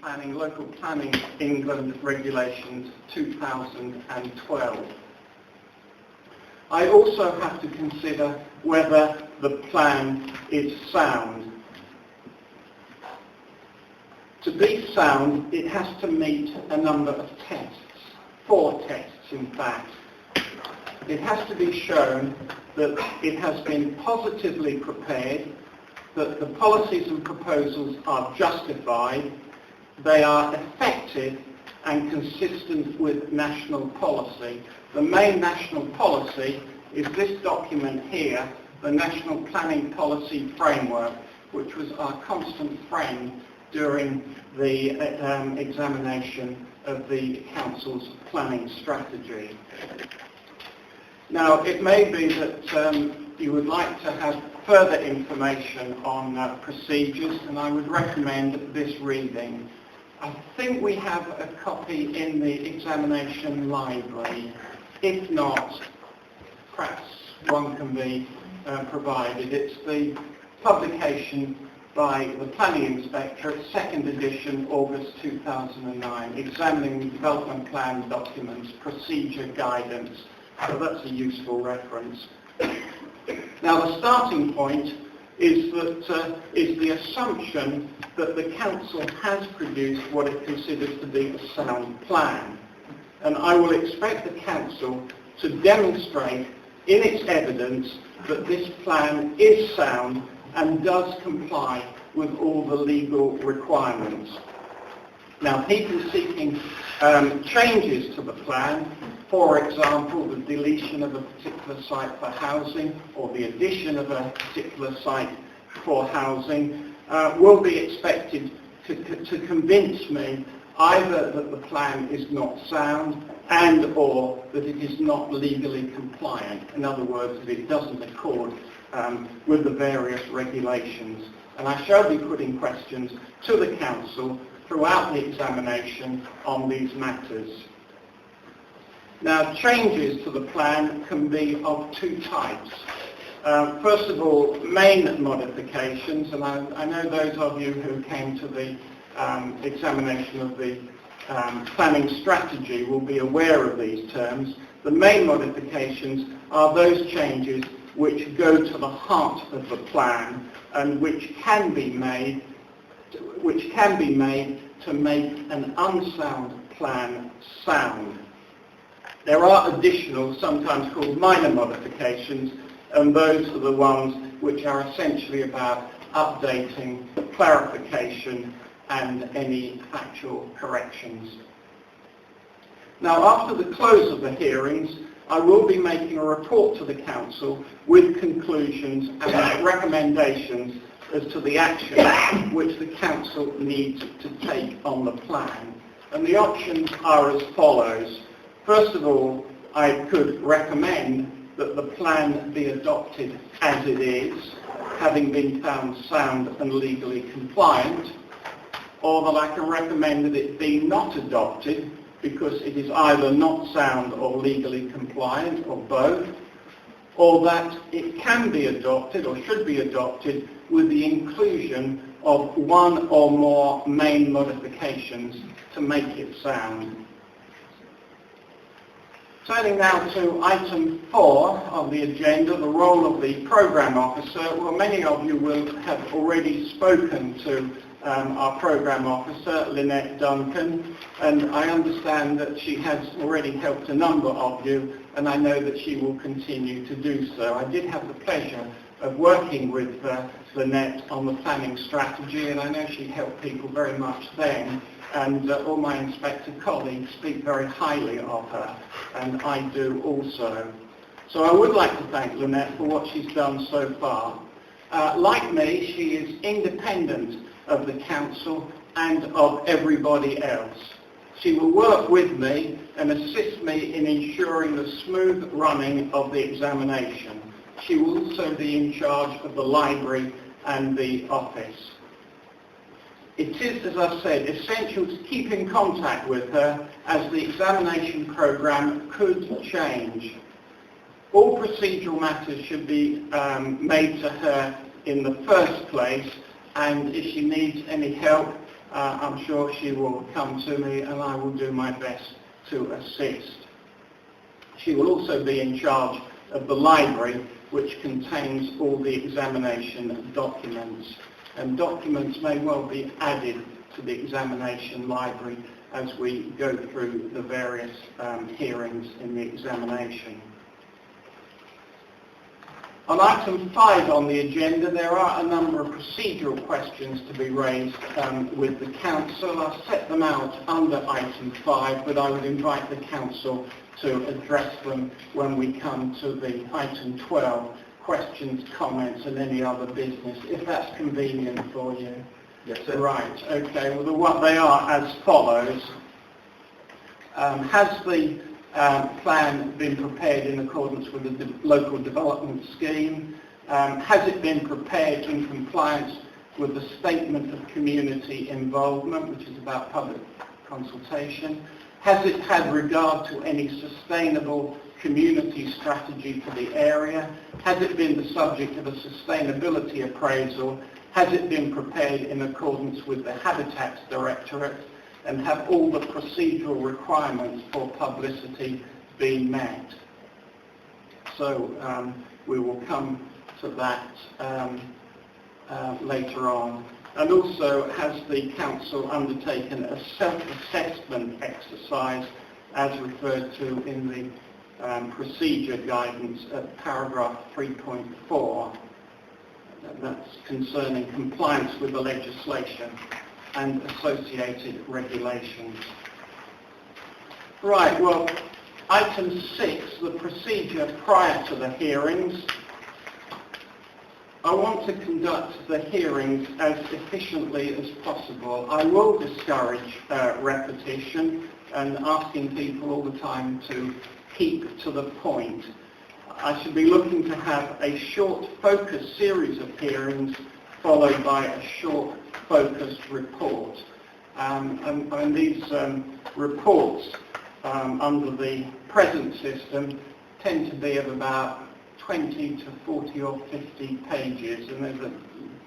Planning, Local Planning England Regulations 2012. I also have to consider whether the plan is sound. To be sound, it has to meet a number of tests, 4 tests in fact. It has to be shown that it has been positively prepared, that the policies and proposals are justified, they are effective and consistent with national policy. The main national policy is this document here, the National Planning Policy Framework, which was our constant friend during the examination of the Council's planning strategy. Now, it may be that you would like to have further information on procedures, and I would recommend this reading. I think we have a copy in the examination library. If not, perhaps one can be provided. It's the publication by the Planning Inspectorate, 2nd edition, August 2009, Examining Development Plan Documents, Procedure Guidance. So that's a useful reference. Now, the starting point is the assumption that the Council has produced what it considers to be a sound plan. And I will expect the Council to demonstrate in its evidence that this plan is sound and does comply with all the legal requirements. Now, people seeking changes to the plan, for example, the deletion of a particular site for housing or the addition of a particular site for housing, will be expected to convince me either that the plan is not sound and or that it is not legally compliant. In other words, that it doesn't accord with the various regulations. And I shall be putting questions to the Council throughout the examination on these matters. Now, changes to the plan can be of 2 types. First of all, main modifications, and I know those of you who came to the examination of the planning strategy will be aware of these terms. The main modifications are those changes which go to the heart of the plan and which can be made to make an unsound plan sound. There are additional, sometimes called minor modifications, and those are the ones which are essentially about updating, clarification, and any factual corrections. Now, after the close of the hearings, I will be making a report to the Council with conclusions and recommendations as to the action which the Council needs to take on the plan. And the options are as follows. First of all, I could recommend that the plan be adopted as it is, having been found sound and legally compliant, or that I can recommend that it be not adopted because it is either not sound or legally compliant, or both, or that it can be adopted or should be adopted with the inclusion of 1 or more main modifications to make it sound. Turning now to item 4 of the agenda, the role of the Programme Officer. Well, many of you will have already spoken to our Programme Officer, Lynette Duncan, and I understand that she has already helped a number of you, and I know that she will continue to do so. I did have the pleasure of working with Lynette on the planning strategy, and I know she helped people very much then, and all my inspector colleagues speak very highly of her, and I do also. So I would like to thank Lynette for what she's done so far. Like me, she is independent of the Council and of everybody else. She will work with me and assist me in ensuring the smooth running of the examination. She will also be in charge of the library and the office. It is, as I've said, essential to keep in contact with her as the examination programme could change. All procedural matters should be made to her in the first place, and if she needs any help I'm sure she will come to me and I will do my best to assist. She will also be in charge of the library, which contains all the examination documents. And documents may well be added to the examination library as we go through the various hearings in the examination. On item 5 on the agenda, there are a number of procedural questions to be raised with the Council. I'll set them out under item 5, but I would invite the Council to address them when we come to the item 12, questions, comments and any other business, if that's convenient for you. Yes, sir. Right, okay. Well, what they are as follows. Has the plan been prepared in accordance with the local development scheme? Has it been prepared in compliance with the statement of community involvement, which is about public consultation? Has it had regard to any sustainable community strategy for the area? Has it been the subject of a sustainability appraisal? Has it been prepared in accordance with the Habitats Directorate? And have all the procedural requirements for publicity been met? So we will come to that later on. And also, has the Council undertaken a self-assessment exercise as referred to in the procedure guidance at paragraph 3.4? That's concerning compliance with the legislation and associated regulations. Right, well, item 6, the procedure prior to the hearings. I want to conduct the hearings as efficiently as possible. I will discourage repetition and asking people all the time to keep to the point. I should be looking to have a short focused series of hearings followed by a short focused report. And these reports under the present system tend to be of about 20 to 40 or 50 pages, and there's a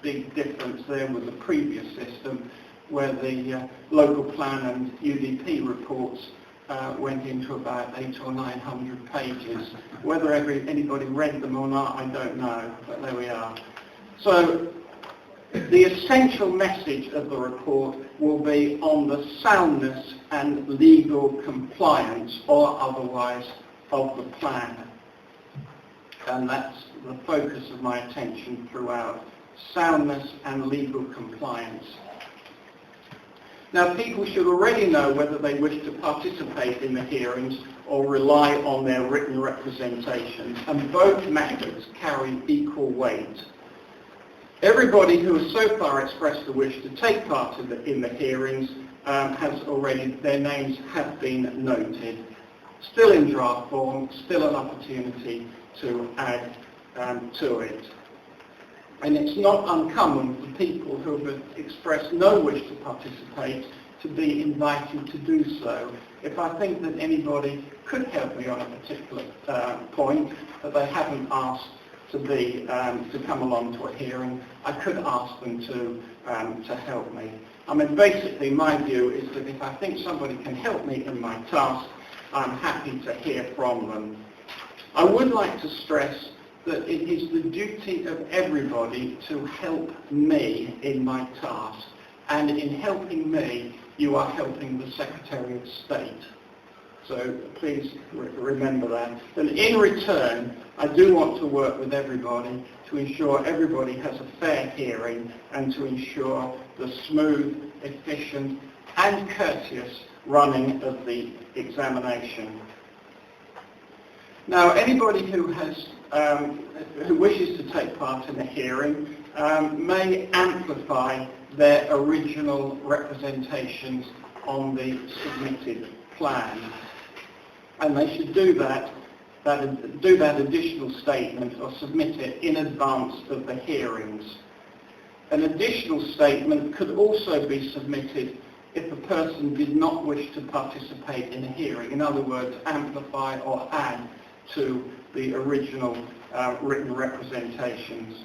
big difference there with the previous system where the local plan and UDP reports went into about 800 or 900 pages. Whether anybody read them or not, I don't know, but there we are. So the essential message of the report will be on the soundness and legal compliance or otherwise of the plan. And that's the focus of my attention throughout, soundness and legal compliance. Now, people should already know whether they wish to participate in the hearings or rely on their written representations, and both methods carry equal weight. Everybody who has so far expressed the wish to take part in the hearings has already, their names have been noted. Still in draft form, still an opportunity to add to it. And it's not uncommon for people who have expressed no wish to participate to be invited to do so. If I think that anybody could help me on a particular point that they haven't asked to come along to a hearing, I could ask them to help me. I mean, basically my view is that if I think somebody can help me in my task, I'm happy to hear from them. I would like to stress that it is the duty of everybody to help me in my task, and in helping me, you are helping the Secretary of State. So please remember that. And in return, I do want to work with everybody to ensure everybody has a fair hearing and to ensure the smooth, efficient and courteous running of the examination. Now, anybody who wishes to take part in a hearing may amplify their original representations on the submitted plan, and they should do that additional statement or submit it in advance of the hearings. An additional statement could also be submitted if a person did not wish to participate in a hearing. In other words, amplify or add to the original written representations.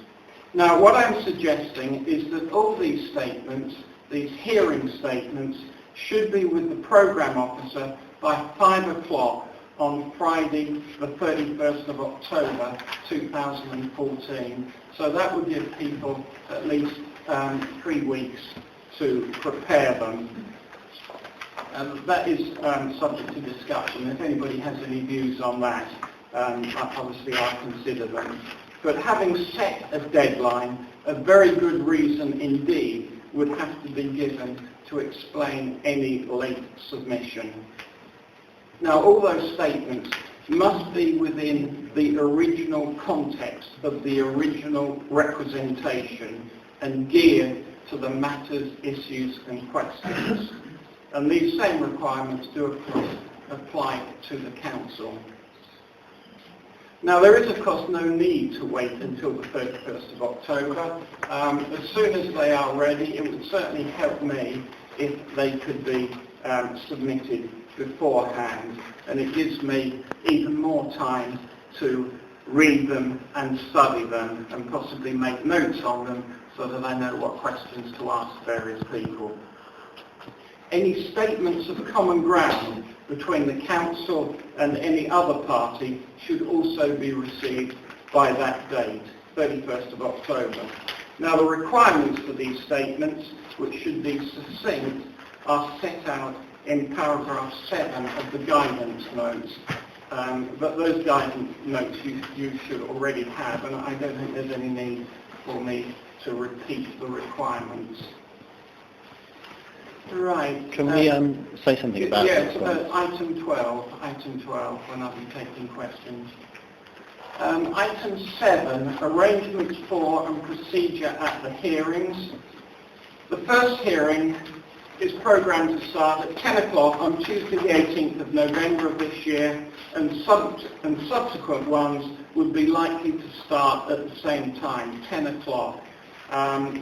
Now, what I'm suggesting is that all these statements, these hearing statements should be with the programme officer by 5 o'clock on Friday the 31st of October 2014. So that would give people at least 3 weeks to prepare them. That is subject to discussion. If anybody has any views on that, obviously I'll consider them. But having set a deadline, a very good reason indeed would have to be given to explain any late submission. Now, all those statements must be within the original context of the original representation and geared to the matters, issues and questions. And these same requirements do, of course, apply to the Council. Now, there is, of course, no need to wait until the 31st of October. As soon as they are ready, it would certainly help me if they could be submitted beforehand, and it gives me even more time to read them and study them and possibly make notes on them so that I know what questions to ask various people. Any statements of common ground between the Council and any other party should also be received by that date, 31st of October. Now, the requirements for these statements, which should be succinct, are set out in paragraph 7 of the guidance notes. But those guidance notes you should already have, and I don't think there's any need for me to repeat the requirements. Right. Can we say something about this? Yes, item 12, when I'll be taking questions. Item 7, arrangements for and procedure at the hearings. The first hearing is programmed to start at 10 o'clock on Tuesday the 18th of November of this year, and subsequent ones would be likely to start at the same time, 10 o'clock.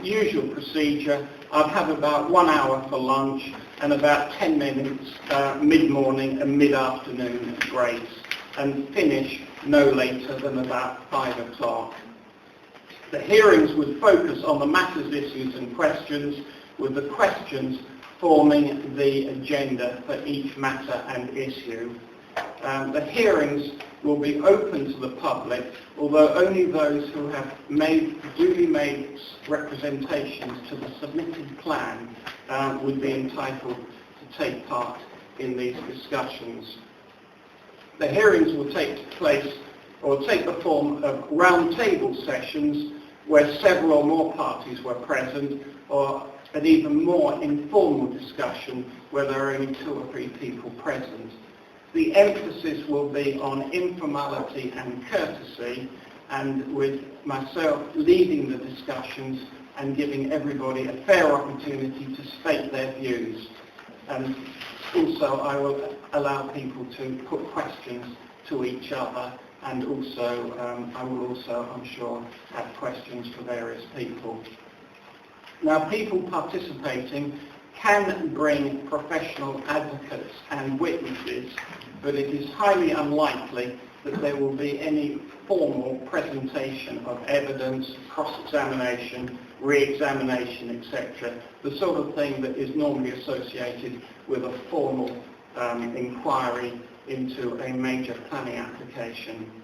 Usual procedure, I'd have about 1 hour for lunch and about 10 minutes mid-morning and mid-afternoon breaks, and finish no later than about 5 o'clock. The hearings would focus on the matters, issues and questions, with the questions forming the agenda for each matter and issue. The hearings will be open to the public, although only those who have duly made representations to the submitted plan would be entitled to take part in these discussions. The hearings will take the form of round-table sessions where several or more parties were present, or an even more informal discussion where there are only 2 or 3 people present. The emphasis will be on informality and courtesy, and with myself leading the discussions and giving everybody a fair opportunity to state their views. And also I will allow people to put questions to each other, and also I will also, I'm sure, have questions for various people. Now, people participating can bring professional advocates and witnesses, but it is highly unlikely that there will be any formal presentation of evidence, cross-examination, re-examination, etc., the sort of thing that is normally associated with a formal inquiry into a major planning application.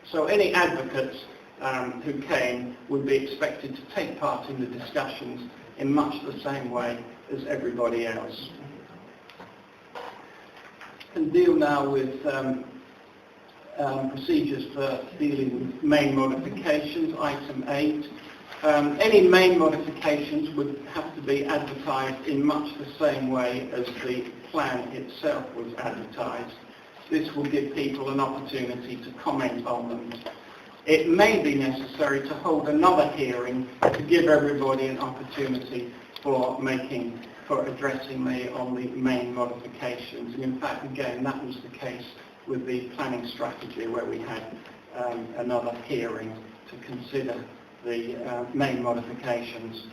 So any advocates who came would be expected to take part in the discussions in much the same way as everybody else. And deal now with procedures for dealing with main modifications, item 8. Any main modifications would have to be advertised in much the same way as the plan itself was advertised. This will give people an opportunity to comment on them. It may be necessary to hold another hearing to give everybody an opportunity for addressing me on the main modifications. And in fact, again, that was the case with the planning strategy, where we had another hearing to consider the main modifications.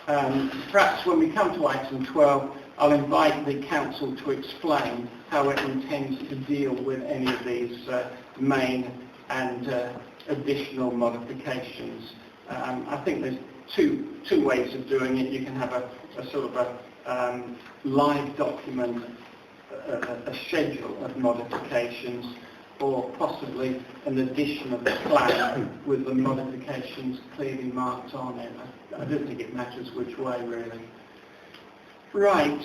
Perhaps when we come to item 12, I'll invite the Council to explain how it intends to deal with any of these main and additional modifications. I think there's two ways of doing it. You can have a sort of a live document, a schedule of modifications, or possibly an addition of the plan with the modifications clearly marked on it. I don't think it matters which way, really. Right,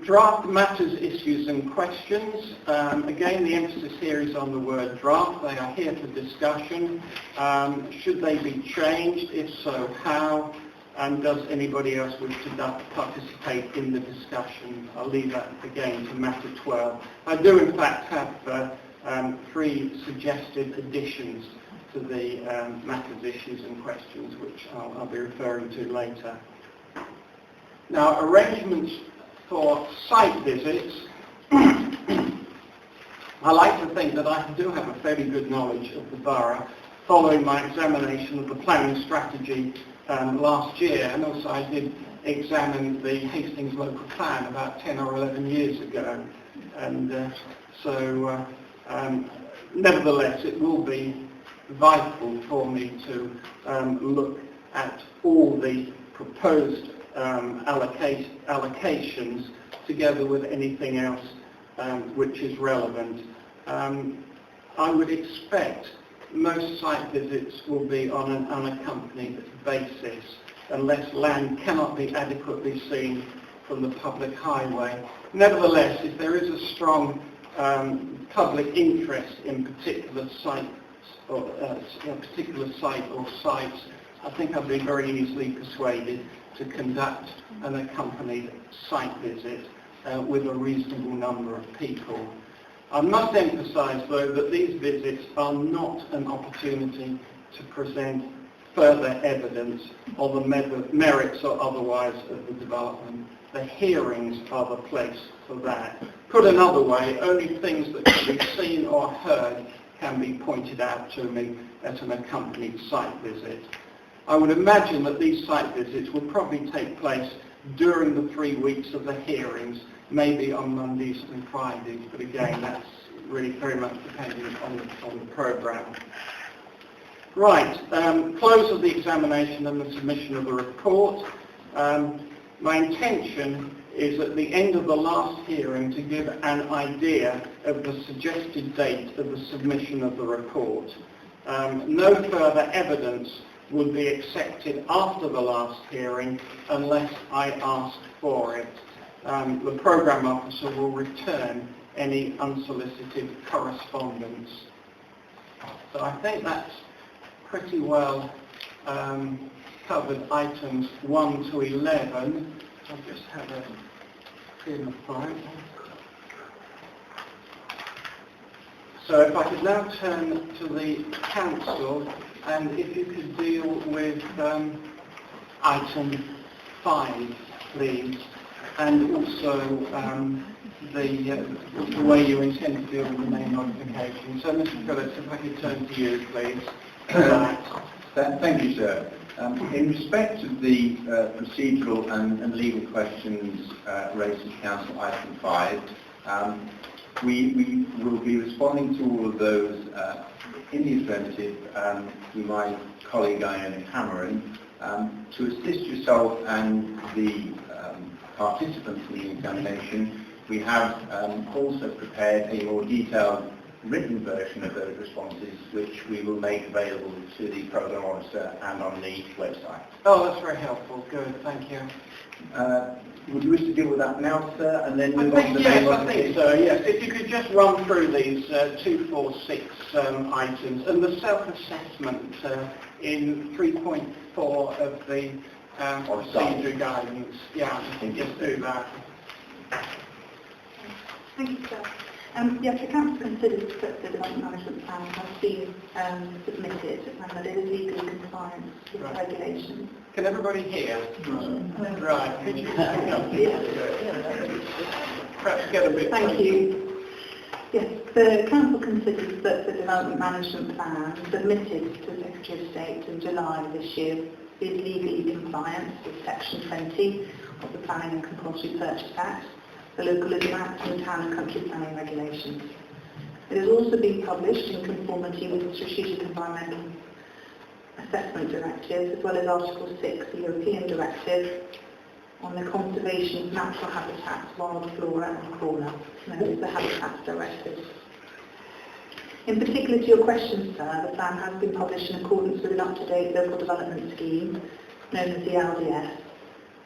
draft matters, issues and questions. Again, the emphasis here is on the word draft. They are here for discussion. Should they be changed? If so, how? And does anybody else wish to participate in the discussion? I'll leave that again to matter 12. I do in fact have 3 suggested additions to the matters, issues and questions, which I'll be referring to later. Now, arrangements for site visits. I like to think that I do have a fairly good knowledge of the borough following my examination of the planning strategy last year, and also I did examine the Hastings local plan about 10 or 11 years ago, and nevertheless it will be vital for me to look at all the proposed allocations together with anything else which is relevant. I would expect most site visits will be on an unaccompanied basis unless land cannot be adequately seen from the public highway. Nevertheless, if there is a strong public interest in particular sites or sites, I think I'd be very easily persuaded to conduct an accompanied site visit with a reasonable number of people. I must emphasise, though, that these visits are not an opportunity to present further evidence on the merits or otherwise of the development. The hearings are the place for that. Put another way, only things that can be seen or heard can be pointed out to me at an accompanied site visit. I would imagine that these site visits will probably take place during the 3 weeks of the hearings, maybe on Mondays and Fridays, but again, that's really very much dependent on the programme. Right, close of the examination and the submission of the report. My intention is at the end of the last hearing to give an idea of the suggested date of the submission of the report. No further evidence would be accepted after the last hearing unless I ask for it. The programme officer will return any unsolicited correspondence. So I think that's pretty well covered items 1 to 11. I'll just have a pin of time. So if I could now turn to the council, and if you could deal with item 5, please, and also the way you intend to deal with the main modification. So, Mr. Phillips, if I could turn to you, please. Thank you, sir. In respect of the procedural and legal questions raised in Council item 5, we will be responding to all of those in the affirmative to my colleague Iona Cameron. To assist yourself and the participants in the examination, we have also prepared a more detailed written version of those responses, which we will make available to the programme officer and on the website. Oh, that's very helpful. Good, thank you. Would you wish to deal with that now, sir, and then move on to the yes, main I think so, yes. If you could just run through these 2, 4, 6 items, and the self-assessment in 3.4 of the procedure guidance. Yeah, just do that. Thank you, sir. Yes, the Council considers that the Development Management Plan has been submitted and that it is legally compliant with the regulations. Can everybody hear? Right. Could you perhaps get a bit... Thank you. Yes, the Council considers that the Development Management Plan submitted to the Secretary of State in July this year is legally compliant with Section 20 of the Planning and Compulsory Purchase Act, the Localism Act and the Town and Country Planning Regulations. It has also been published in conformity with the Strategic Environmental Assessment Directive, as well as Article 6, the European Directive on the conservation of natural habitats, wild flora and fauna, known as the Habitats Directive. In particular to your question, sir, the plan has been published in accordance with an up-to-date local development scheme, known as the LDS.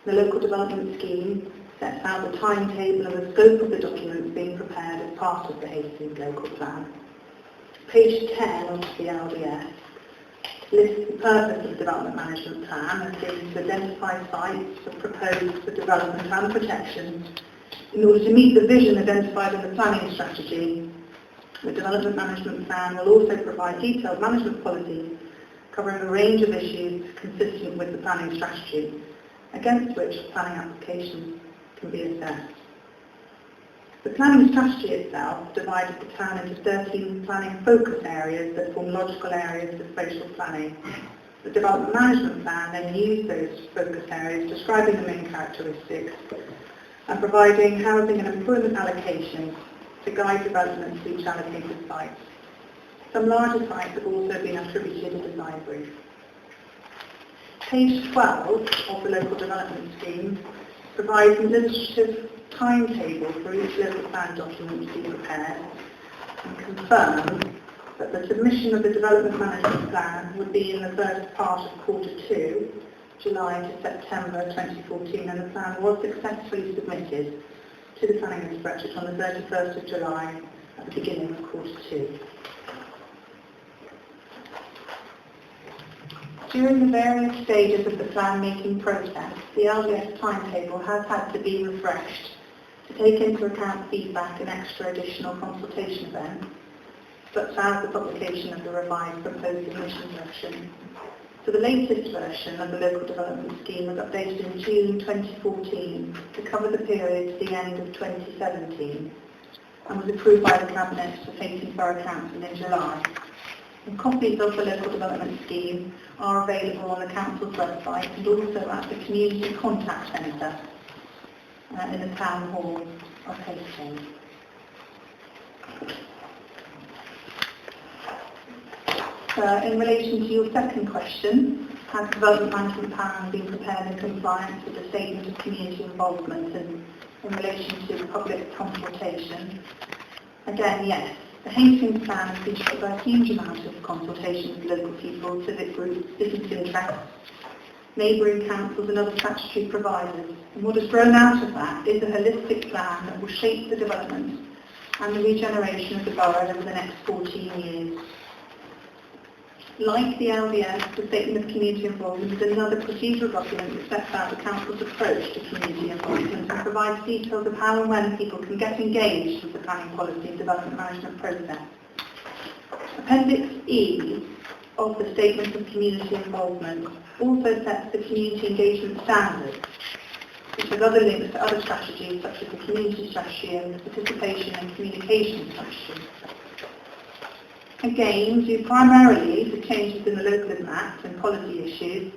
The local development scheme sets out the timetable and the scope of the documents being prepared as part of the Hastings local plan. Page 10 of the LDS lists the purpose of the Development Management Plan as being to identify sites for proposed for development and protection in order to meet the vision identified in the planning strategy. The Development Management Plan will also provide detailed management policies covering a range of issues consistent with the planning strategy, against which planning applications can be assessed. The planning strategy itself divided the plan into 13 planning focus areas that form logical areas for spatial planning. The Development Management Plan then used those focus areas, describing the main characteristics and providing housing and employment allocations to guide development to each allocated site. Some larger sites have also been attributed a design brief. Page 12 of the local development scheme provides an illustrative timetable for each local plan document to be prepared and confirms that the submission of the Development Management Plan would be in the first part of Q2, July to September 2014, and the plan was successfully submitted to the Planning Inspectorate on the 31st of July at the beginning of Q2. During the various stages of the plan-making process, the LDS timetable has had to be refreshed to take into account feedback and extra additional consultation events, such as the publication of the revised proposed submission version. So the latest version of the local development scheme was updated in June 2014 to cover the period to the end of 2017 and was approved by the Cabinet of Hastings Borough Council in July. And copies of the local development scheme are available on the Council's website and also at the Community Contact Centre in the Town Hall of Hastings. In relation to your second question, has the Development Management Plan been prepared in compliance with the Statement of Community Involvement and in relation to public consultation? Again, yes. The Hastings Plan has been shaped by a huge amount of consultation with local people, civic groups, business interests, neighbouring councils and other statutory providers. And what has grown out of that is a holistic plan that will shape the development and the regeneration of the borough over the next 14 years. Like the LDS, the Statement of Community Involvement is another procedural document that sets out the Council's approach to community involvement and provides details of how and when people can get engaged with the planning policy and development management process. Appendix E of the Statement of Community Involvement also sets the community engagement standards, which has other links to other strategies such as the community strategy and the participation and communication strategy. Again, due primarily to changes in the local Act and policy issues,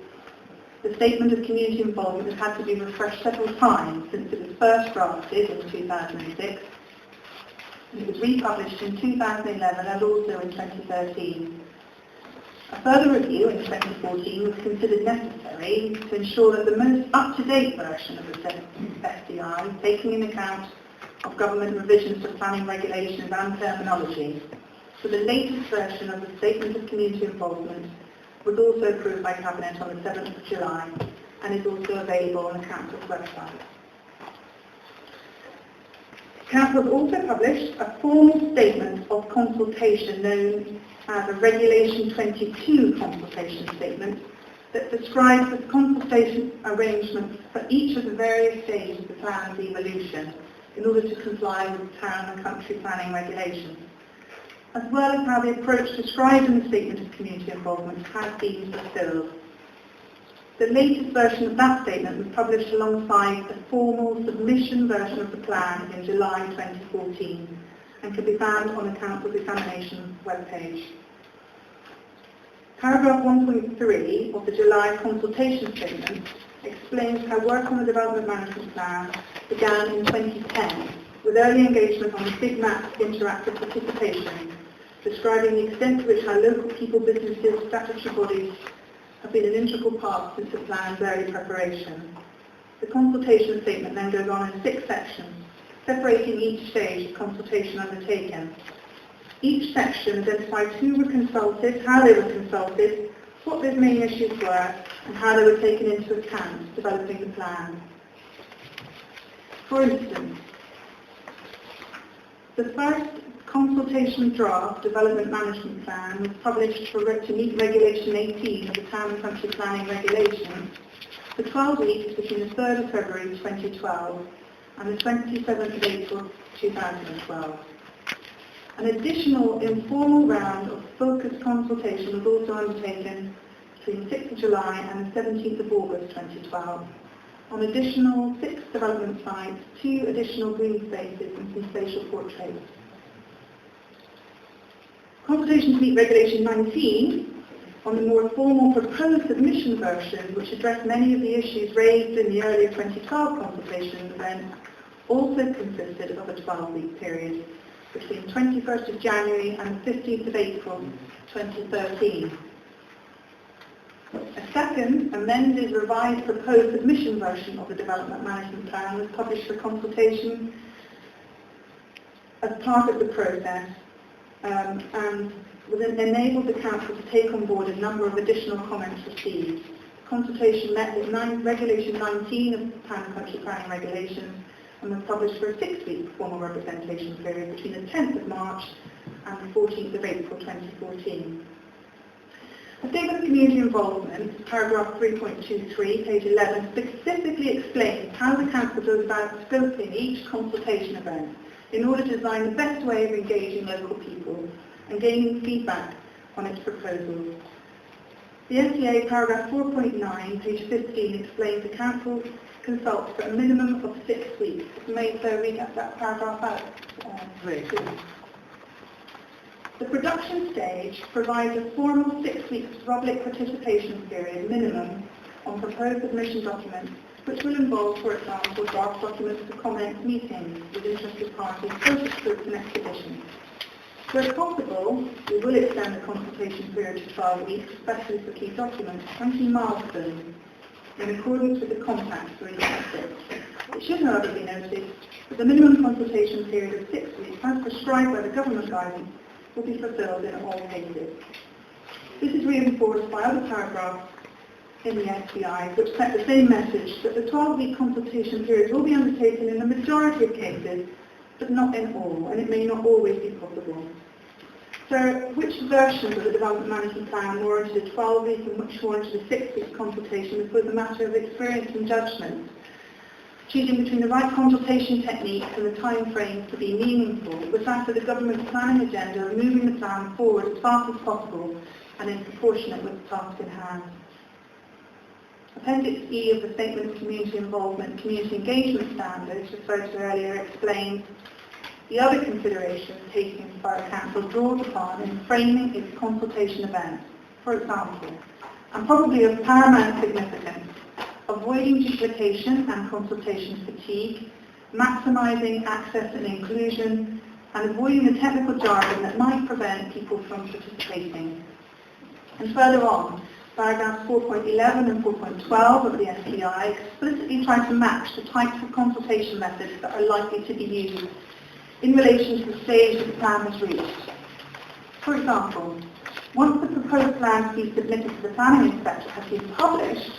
the Statement of Community Involvement has had to be refreshed several times since it was first drafted in 2006, and it was republished in 2011 and also in 2013. A further review in 2014 was considered necessary to ensure that the most up-to-date version of the SDI, taking into account of government revisions to planning regulations and terminology. So the latest version of the Statement of Community Involvement was also approved by Cabinet on the 7th of July and is also available on the Council's website. Council has also published a formal statement of consultation known as a Regulation 22 consultation statement that describes the consultation arrangements for each of the various stages of the plan's evolution in order to comply with town and country planning regulations, as well as how the approach described in the Statement of Community Involvement has been fulfilled. The latest version of that statement was published alongside the formal submission version of the plan in July 2014 and can be found on the Council's examination webpage. Paragraph 1.3 of the July consultation statement explains how work on the Development Management Plan began in 2010 with early engagement on the Big Map interactive participation, describing the extent to which how local people, businesses, statutory bodies have been an integral part since the plan's early preparation. The consultation statement then goes on in 6 sections, separating each stage of consultation undertaken. Each section identifies who were consulted, how they were consulted, what those main issues were, and how they were taken into account developing the plan. For instance, the first consultation draft Development Management Plan was published to meet Regulation 18 of the Town and Country Planning Regulations for 12 weeks between the 3rd of February 2012 and the 27th of April 2012. An additional informal round of focused consultation was also undertaken between the 6th of July and the 17th of August 2012 on additional 6 development sites, 2 additional green spaces and some spatial portraits. Consultation to meet Regulation 19 on the more formal proposed submission version, which addressed many of the issues raised in the earlier 2012 consultation event, also consisted of a 12-week period between 21st of January and 15th of April 2013. A second, amended, revised, proposed submission version of the Development Management Plan was published for consultation as part of the process and enabled the Council to take on board a number of additional comments received. Consultation met with Regulation 19 of the Town and Country Planning Regulations and was published for a 6-week formal representation period between the 10th of March and the 14th of April 2014. A statement of community involvement, paragraph 3.23, page 11, specifically explains how the Council goes about scoping each consultation event in order to design the best way of engaging local people and gaining feedback on its proposals. The SDA, paragraph 4.9, page 15, explains the Council consults for a minimum of 6 weeks. May so read that paragraph out. Please. The production stage provides a formal 6 weeks public participation period minimum on proposed submission documents, which will involve, for example, draft documents for comment meetings with interested parties, focus groups and expeditions. Where possible, we will extend the consultation period to 12 weeks, especially for key documents, and key milestones, in accordance with the compact for each aspect. It should, however, be noted that the minimum consultation period of 6 weeks, as prescribed by the government guidance, will be fulfilled in all cases. This is reinforced by other paragraphs in the SPI, which set the same message that the 12-week consultation period will be undertaken in the majority of cases, but not in all, and it may not always be possible. So, which versions of the Development Management Plan warranted a 12-week and which warranted a 6-week consultation was a matter of experience and judgment. Choosing between the right consultation techniques and the time frames to be meaningful was after the government's planning agenda of moving the plan forward as fast as possible and in proportionate with the task in hand. Appendix E of the Statement of Community Involvement, Community Engagement Standards, referred to earlier, explains the other considerations taken by the Council draws upon in framing its consultation events. For example, and probably of paramount significance, avoiding duplication and consultation fatigue, maximising access and inclusion, and avoiding the technical jargon that might prevent people from participating. And further on, paragraphs 4.11 and 4.12 of the SPI explicitly try to match the types of consultation methods that are likely to be used in relation to the stage that the plan has reached. For example, once the proposed plan to be submitted to the planning inspector has been published,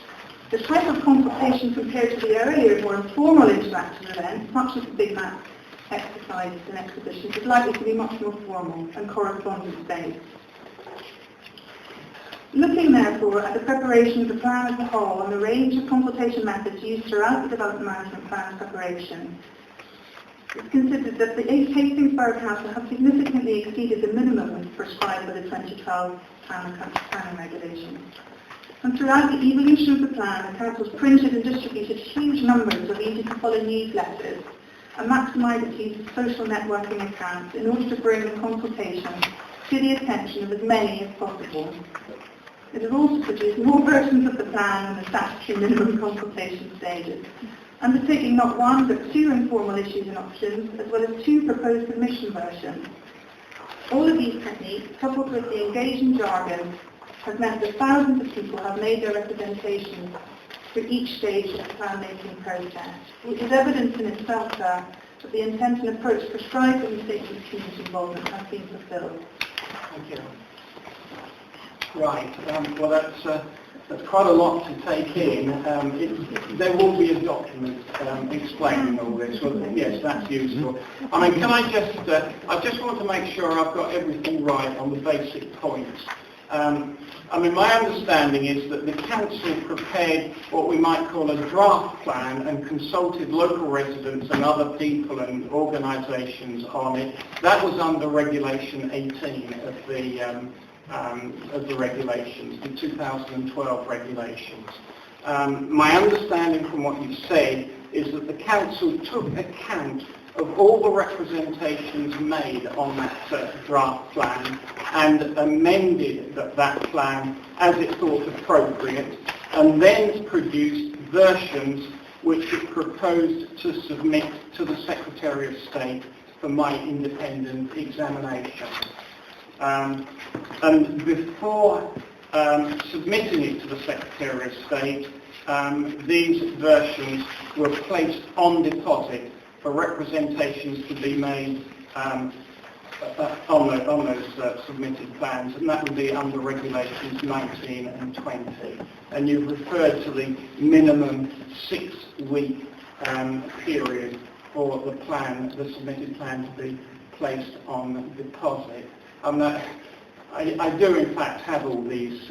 the type of consultation compared to the earlier, more informal interactive events, such as the Big Map exercises and exhibitions, is likely to be much more formal and correspondence-based. Looking, therefore, at the preparation of the plan as a whole and the range of consultation methods used throughout the Development Management Plan's preparation, it's considered that the Hastings Borough Council have significantly exceeded the minimum prescribed by the 2012 Town and Country Planning Regulations. And throughout the evolution of the plan, the Council's printed and distributed huge numbers of easy-to-follow newsletters and maximised its use of social networking accounts in order to bring the consultation to the attention of as many as possible. It has also produced more versions of the plan and the statutory minimum consultation stages, undertaking not one but 2 informal issues and options, as well as 2 proposed submission versions. All of these techniques, coupled with the engaging jargon has meant that thousands of people have made their representations through each stage of the plan-making process, which is evidence in itself that the intent and approach prescribed in the statement of community involvement has been fulfilled. Thank you. Right. Well, that's quite a lot to take in. There will be a document explaining all this. Well, yes, that's useful. I mean, can I just want to make sure I've got everything right on the basic points. I mean, my understanding is that the council prepared what we might call a draft plan and consulted local residents and other people and organisations on it. That was under Regulation 18 of the regulations, the 2012 regulations. My understanding from what you've said is that the council took account of all the representations made on that draft plan and amended that plan as it thought appropriate, and then produced versions which it proposed to submit to the Secretary of State for my independent examination. And before submitting it to the Secretary of State, these versions were placed on deposit for representations to be made on those submitted plans, and that would be under Regulations 19 and 20. And you've referred to the minimum 6-week period for the submitted plan to be placed on deposit. I do in fact have all these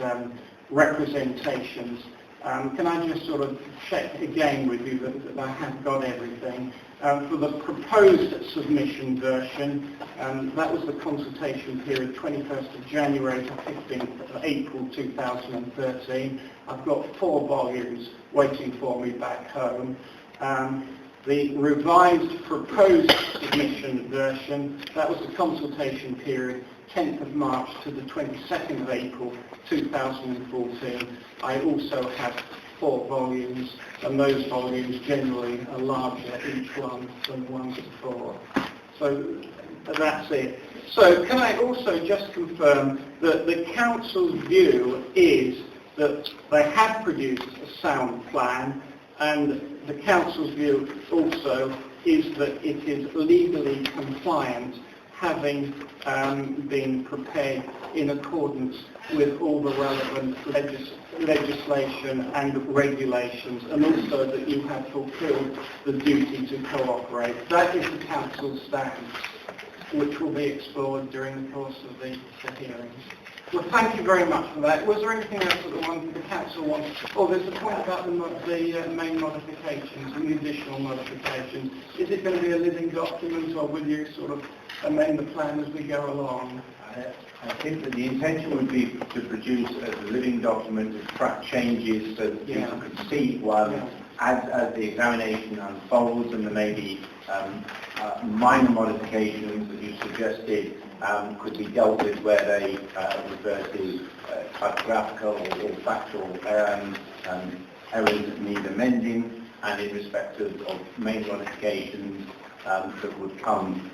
representations. Can I just sort of check again with you that I have got everything? For the proposed submission version, that was the consultation period 21st of January to 15th of April 2013. I've got 4 volumes waiting for me back home. The revised proposed submission version, that was the consultation period 10th of March to the 22nd of April 2014. I also have 4 volumes, and those volumes generally are larger each one than the ones before. So that's it. So can I also just confirm that the council's view is that they have produced a sound plan, and the council's view also is that it is legally compliant, having been prepared in accordance with all the relevant legislation and regulations, and also that you have fulfilled the duty to cooperate. That is the council's stance, which will be explored during the course of the hearings. Well, thank you very much for that. Was there anything else that the council wants? Oh, there's a point about the main modifications and the additional modifications. Is it going to be a living document, or will you sort of amend the plan as we go along? I think that the intention would be to produce a living document to track changes so that people can see as the examination unfolds, and there may be minor modifications that you suggested could be dealt with where they refer to typographical or factual errors that need amending, and in respect of main modifications that would come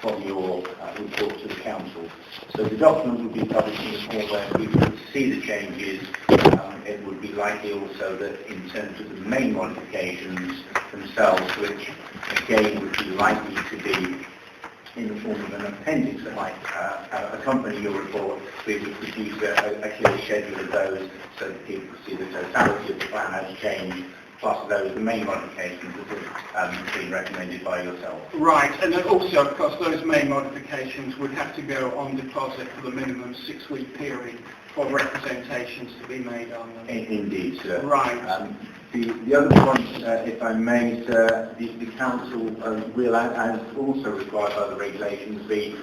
from your report to the council. So the document would be published in a form where people would see the changes. It would be likely also that in terms of the main modifications themselves, which again would be likely to be in the form of an appendix that might accompany your report, we would produce a clear schedule of those so that people could see the totality of the plan has changed, plus those the main modifications that have been recommended by yourself. Right, and then also, of course, those main modifications would have to go on deposit for the minimum 6-week period for representations to be made on them. Indeed, sir. Right. The other point, if I may, sir, the council will, as also required by the regulations, be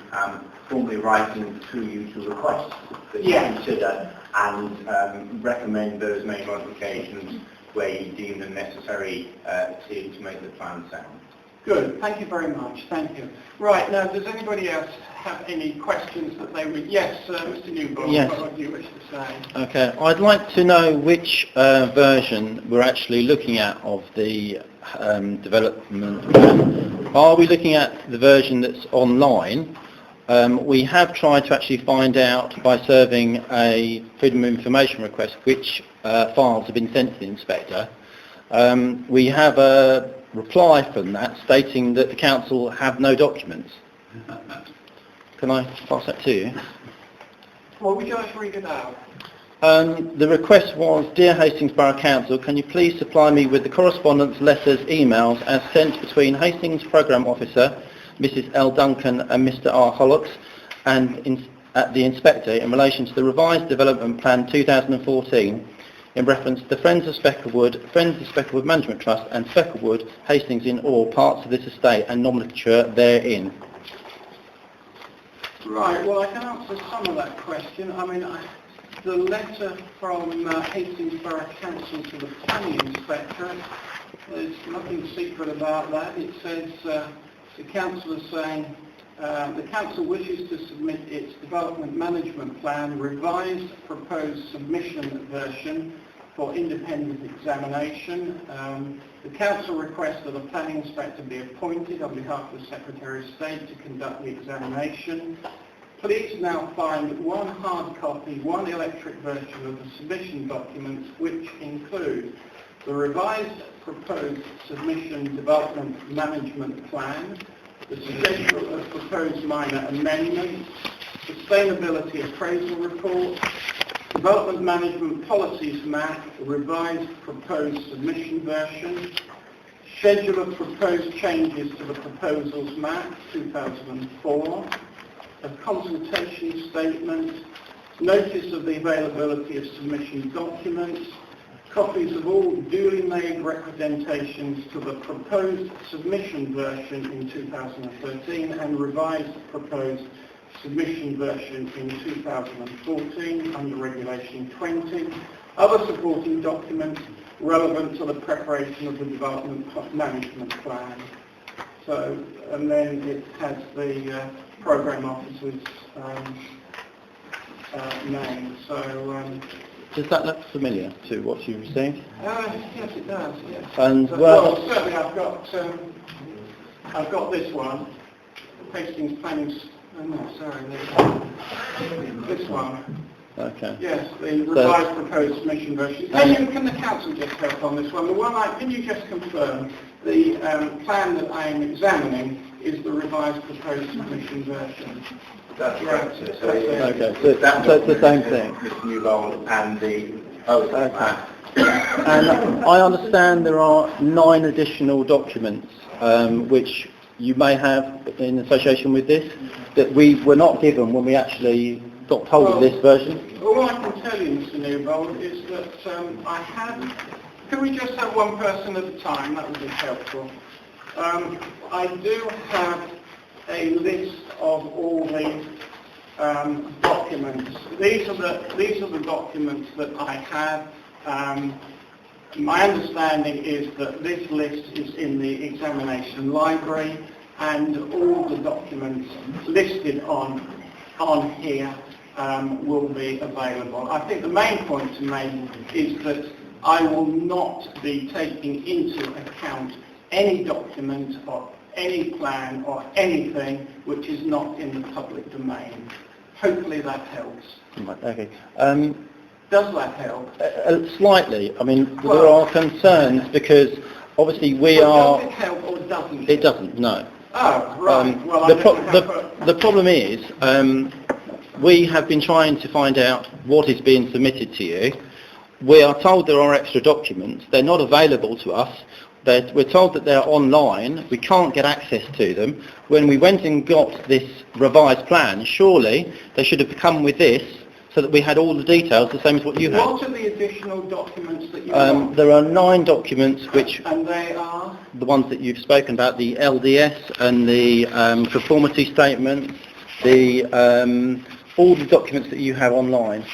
formally writing to you to request that you consider and recommend those main modifications where you deem them necessary to make the plan sound. Good. Thank you very much. Thank you. Right. Now, does anybody else have any questions that they would... Yes, Mr. Newbold, yes. What do you wish to say? Okay. I'd like to know which version we're actually looking at of the development plan. Are we looking at the version that's online, We have tried to actually find out by serving a Freedom of Information request which files have been sent to the inspector. We have a reply from that stating that the council have no documents. Can I pass that to you? Well, would you like to read it out? The request was, Dear Hastings Borough Council, can you please supply me with the correspondence, letters, emails as sent between Hastings Programme Officer, Mrs L Duncan and Mr R Hollocks, and at the Inspector in relation to the Revised Development Plan 2014 in reference to the Friends of Specklewood, Friends of Specklewood Management Trust and Specklewood, Hastings in all parts of this estate and nomenclature therein. Right, well I can answer some of that question. I mean, the letter from Hastings Borough Council to the Planning Inspector, there's nothing secret about that. It says the council is saying the council wishes to submit its development management plan, revised proposed submission version for independent examination. The council requests that a planning inspector be appointed on behalf of the Secretary of State to conduct the examination. Please now find one hard copy, one electric version of the submission documents, which include the revised proposed submission development management plan, the schedule of proposed minor amendments, sustainability appraisal report, development management policies map, revised proposed submission version, schedule of proposed changes to the proposals map 2004, a consultation statement, notice of the availability of submission documents, copies of all duly made representations to the proposed submission version in 2013 and revised proposed submission version in 2014 under Regulation 20, other supporting documents relevant to the preparation of the development management plan. So, and then it has the programme officer's name. So. Does that look familiar to what you received? Yes, it does. Yes. And Well, certainly I've got this one. Hastings Planning. Oh no, sorry. This one. Okay. Yes, the revised proposed submission version. Can the council just help on this one? Can you just confirm the plan that I am examining is the revised proposed submission version? That's right. So it's the same thing. Mr. Newbold and the And I understand there are 9 additional documents which you may have in association with this that we were not given when we actually got hold of this version. Well, what I can tell you, Mr. Newbold, is that I have. Can we just have one person at a time? That would be helpful. I do have a list of all the documents. These are the documents that I have. My understanding is that this list is in the examination library, and all the documents listed on here will be available. I think the main point to make is that I will not be taking into account any document or any plan or anything which is not in the public domain. Hopefully that helps. Right, okay. Does that help? Slightly. I mean, there are concerns because obviously does it help or doesn't it? Doesn't, no. Oh, right. Well, the problem is we have been trying to find out what is being submitted to you. We are told there are extra documents. They're not available to us. We're told that they're online. We can't get access to them. When we went and got this revised plan, surely they should have come with this so that we had all the details, the same as what you have. What are the additional documents that you want? There are 9 documents which... And they are? The ones that you've spoken about, the LDS and the conformity statement, all the documents that you have online.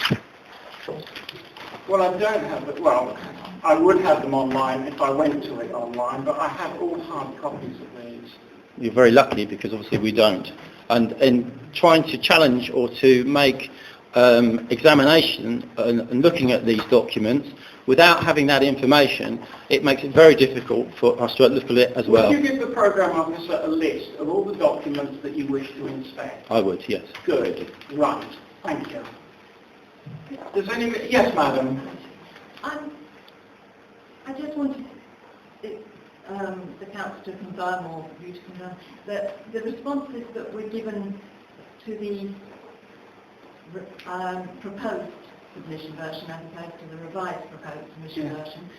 Well, I don't have it. Well, I would have them online if I went to it online, but I have all hard copies of these. You're very lucky because obviously we don't. And in trying to challenge or to make examination and looking at these documents, Without having that information, it makes it very difficult for us to look at it as well. Would you give the programme officer a list of all the documents that you wish to inspect? I would, yes. Good. Right. Thank you. Does anybody... Yes, madam. I just wanted the council to confirm, or you to confirm, that the responses that were given to the proposed submission version as opposed to the revised proposed submission version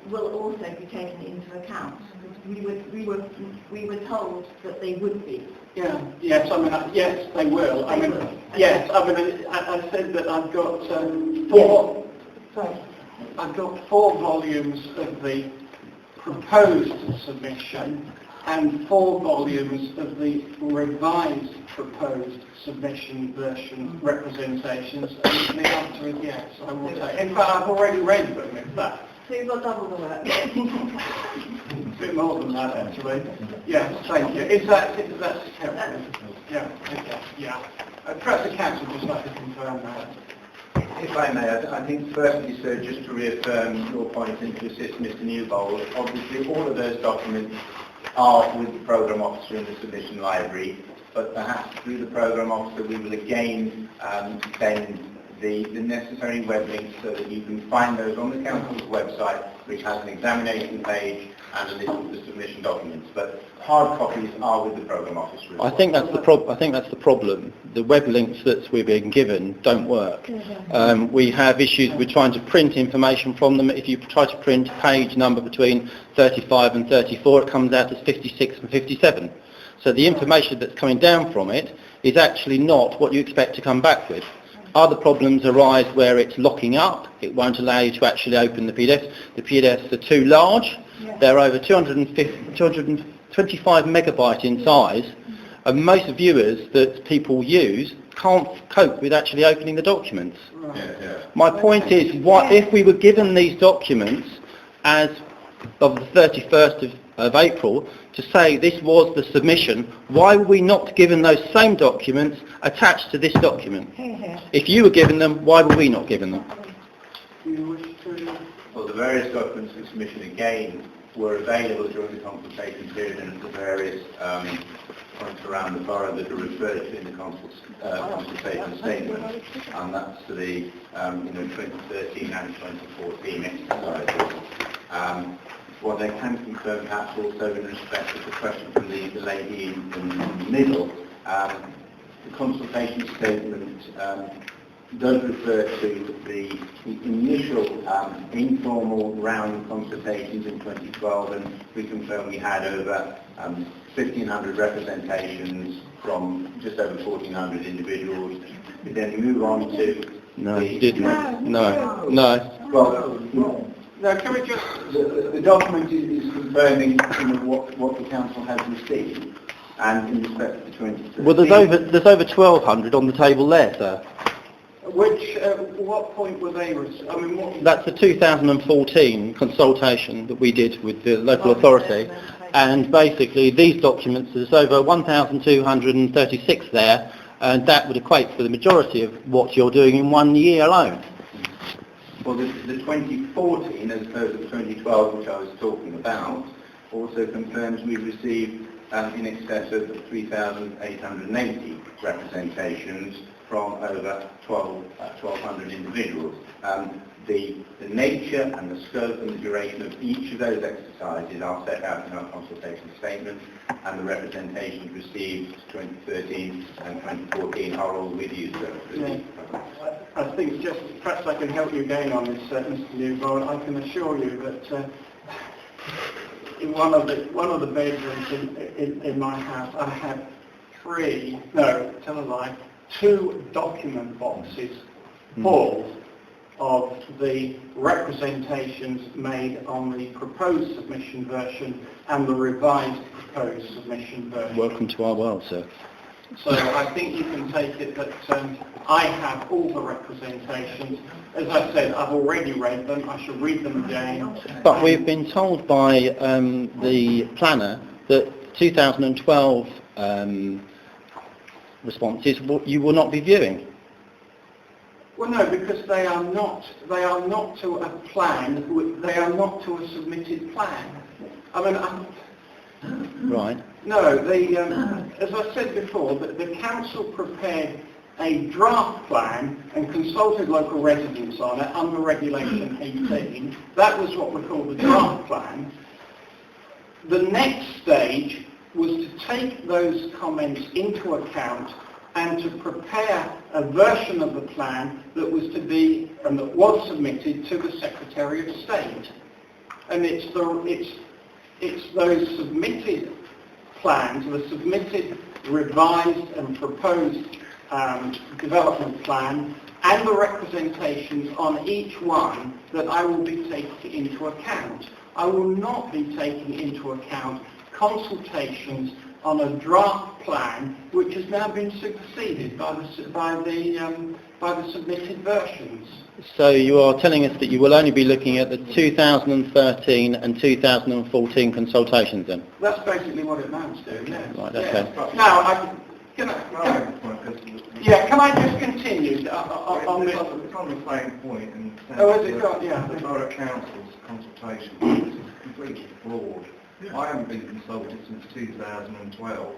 will also be taken into account. We were told that they would be. Yeah. Yes. I mean, yes, they will. I mean, yes. I mean, I said that I've got four. Sorry. I've got 4 volumes of the proposed submission and 4 volumes of the revised proposed submission version representations, and the answer is yes, I will take. In fact, I've already read them, in fact. So you've got double the work. A bit more than that, actually. Yes, thank you. That's helpful. Yeah, okay, yeah. Perhaps the council would just like to confirm that. If I may, I think firstly, sir, just to reaffirm your point and to assist Mr. Newbold, obviously all of those documents are with the programme officer in the submission library, but perhaps through the programme officer we will again send the necessary web links so that you can find those on the council's website, which has an examination page and a list of the submission documents. But hard copies are with the programme officer. I think that's the problem. The web links that we're being given don't work. We have issues with trying to print information from them. If you try to print a page number between 35 and 34, it comes out as 56 and 57. So the information that's coming down from it is actually not what you expect to come back with. Other problems arise where it's locking up. It won't allow you to actually open the PDFs. The PDFs are too large. They're over 225 megabyte in size, and most viewers that people use can't cope with actually opening the documents. My point is, what if we were given these documents as of the 31st of April to say this was the submission, why were we not given those same documents attached to this document? If you were given them, why were we not given them? Well, the various documents for submission again were available during the consultation period and at the various points around the borough that are referred to in the consultation statement, and that's to the 2013 and 2014 exercises. What I can confirm perhaps also in respect of the question from the lady in the middle, the consultation statement does refer to the initial informal round consultations in 2012, and we confirm we had over 1,500 representations from just over 1,400 individuals. We then move on to... No, you didn't. No. Well, no, can we just... The document is confirming what the council has received, and in respect to the 2013... Well, there's over 1,200 on the table there, sir. What point were they? I mean, what? That's the 2014 consultation that we did with the local authority, and basically these documents, there's over 1,236 there, and that would equate for the majority of what you're doing in 1 year alone. Well, the 2014, as opposed to 2012, which I was talking about, also confirms we've received in excess of 3,880 representations from over 1,200 individuals. The nature and the scope and the duration of each of those exercises are set out in our consultation statement, and the representations received 2013 and 2014 are all with you, sir. Yeah. I think just perhaps I can help you again on this, Mr. Newbold. I can assure you that in one of the bedrooms in my house, I had 2 document boxes full of the representations made on the proposed submission version and the revised proposed submission version. Welcome to our world, sir. So I think you can take it that I have all the representations. As I said, I've already read them. I shall read them again. But we've been told by the planner that 2012 responses you will not be viewing. Well, no, because they are not to a plan. They are not to a submitted plan. I mean, Right. no. As I said before, the council prepared a draft plan and consulted local residents on it under Regulation 18. That was what we call the draft plan. The next stage was to take those comments into account and to prepare a version of the plan that was to be and that was submitted to the Secretary of State. And it's those submitted plans, the submitted revised and proposed development plan and the representations on each one that I will be taking into account. I will not be taking into account consultations on a draft plan which has now been superseded by the submitted versions. So you are telling us that you will only be looking at the 2013 and 2014 consultations then? That's basically what it amounts to, yes. Right, okay. Yes. Now, can I just continue on this? It's on the same point in the sense Oh, has it got, yeah. the Borough Council's consultation is completely flawed. I haven't been consulted since 2012.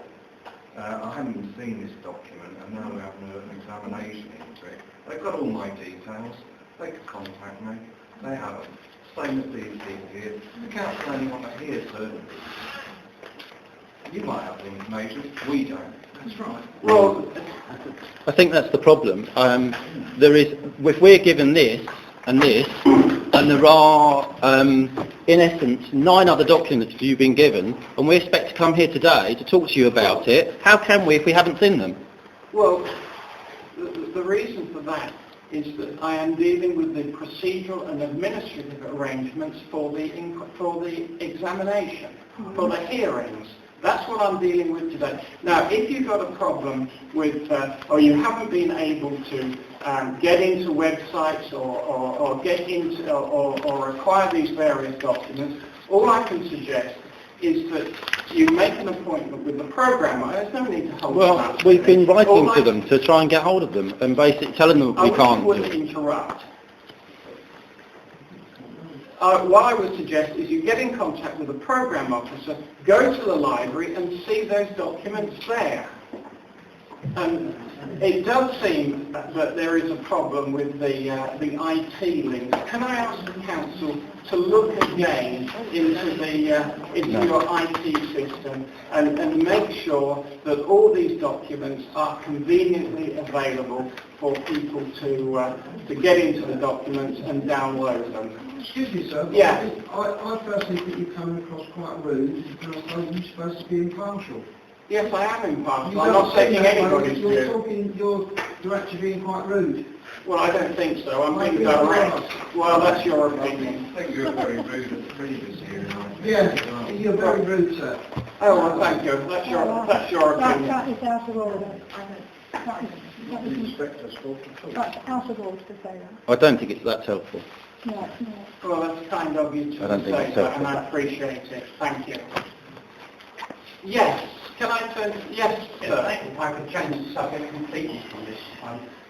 I haven't even seen this document, and now we're having an examination into it. They've got all my details. They could contact me. They have them. Same as these people here. The council only want to hear certain things. You might have the information. We don't. That's right. Well, I think that's the problem. If we're given this and this, and there are, in essence, 9 other documents that you've been given, and we expect to come here today to talk to you about it, how can we if we haven't seen them? well, the reason for that is that I am dealing with the procedural and administrative arrangements for the examination, for the hearings. That's what I'm dealing with today. Now, if you've got a problem with, or you haven't been able to get into websites or get into or acquire these various documents, all I can suggest is that you make an appointment with the programmer. There's no need to hold them Well, up. we've been writing to them to try and get hold of them, and basically telling them we can't do wouldn't it. interrupt. What I would suggest is you get in contact with the programme officer, go to the library and see those documents there. And it does seem that there is a problem with the IT links. Can I ask the council to look again into your IT system and make sure that all these documents are conveniently available for people to get into the documents and download them? Excuse me, sir. Yeah. I personally think you're coming across quite rude because I suppose you're supposed to be impartial. Yes, I am impartial. You I'm don't not say taking that, anybody's You're actually being quite rude. Well, I don't think so. I'm being Maybe direct. not. Well, that's your opinion. I think you were very rude at the previous hearing. Yeah, you're very rude, sir. Oh, well, thank you. That's your opinion. That is out of order. That's out of order to say that. I don't think it's that helpful. No, it's not. Well, that's kind of you I to don't think say it's that, helpful. and I appreciate it. Thank you. Yes. Can I turn? Yes, sir. If I could change the subject completely from this.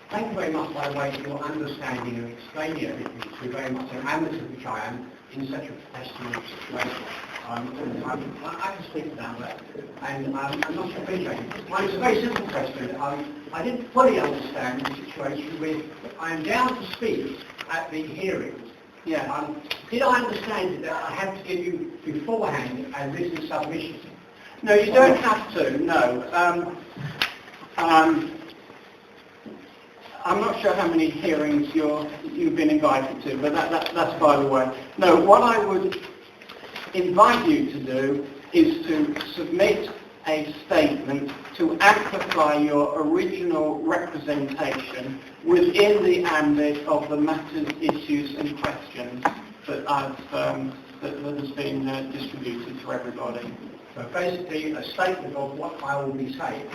Thank you very much, by the way, for your understanding and explaining everything to very much an amateur, which I am, in such a professional situation. I can speak about that, and I'm not sure appreciating it. Mine is a very simple question. I didn't fully understand the situation with, I am down to speak at the hearings. Yeah. Did I understand that I have to give you beforehand a written submission? No, you don't have to. No. I'm not sure how many hearings you've been invited to, but that's by the way. No, what I would invite you to do is to submit a statement to amplify your original representation within the ambit of the matters, issues and questions that that has been distributed to everybody. So basically a statement of what I will be saying.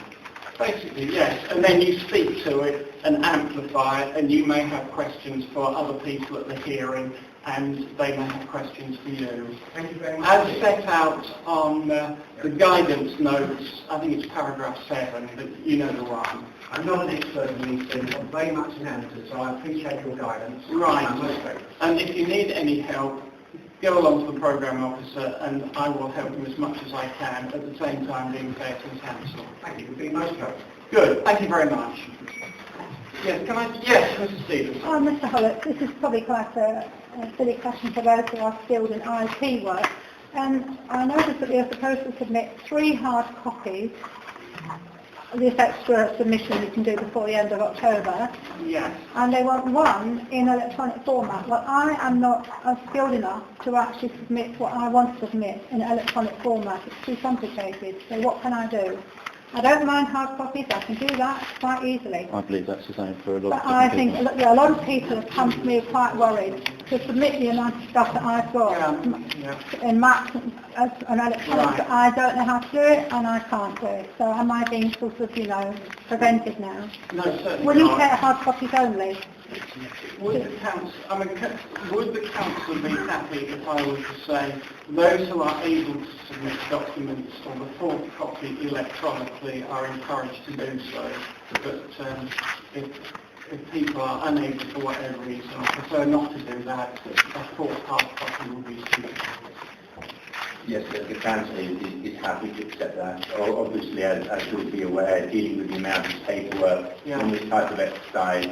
Basically, yes, and then you speak to it and amplify it, and you may have questions for other people at the hearing, and they may have questions for you. Thank you very much. As set out on the guidance notes, I think it's paragraph 7, but you know the one. I'm not an expert in these things, I'm very much an amateur, so I appreciate your guidance. Right. I'm most grateful. And if you need any help, go along to the programme officer and I will help you as much as I can, at the same time being fair to the council. Thank you, you've been most helpful. Good, thank you very much. Yes, can I? Yes, Mr. Stevens. Oh, Mr. Hollett, this is probably quite a silly question for those who are skilled in IT work. I noticed that you're supposed to submit 3 hard copies. This extra submission you can do before the end of October. Yes. And they want 1 in electronic format. Well, I am not skilled enough to actually submit what I want to submit in electronic format. It's too complicated. So what can I do? I don't mind hard copies. I can do that quite easily. I believe that's the same for a lot But of I different think people. a lot of people have come to me quite worried to submit the amount of stuff that I've got in Macs as an electronic. Right. But I don't know how to do it and I can't do it. So am I being sort of, prevented now? No, certainly Will you not. take hard copies only? Would the council, would the council be happy if I were to say those who are able to submit documents on the 4th copy electronically are encouraged to do so, but if people are unable for whatever reason, I prefer not to do that, a 4th hard copy will be suitable. Yes, the council is happy to accept that. Obviously, as you'll be aware, dealing with the amount of paperwork in this type of exercise,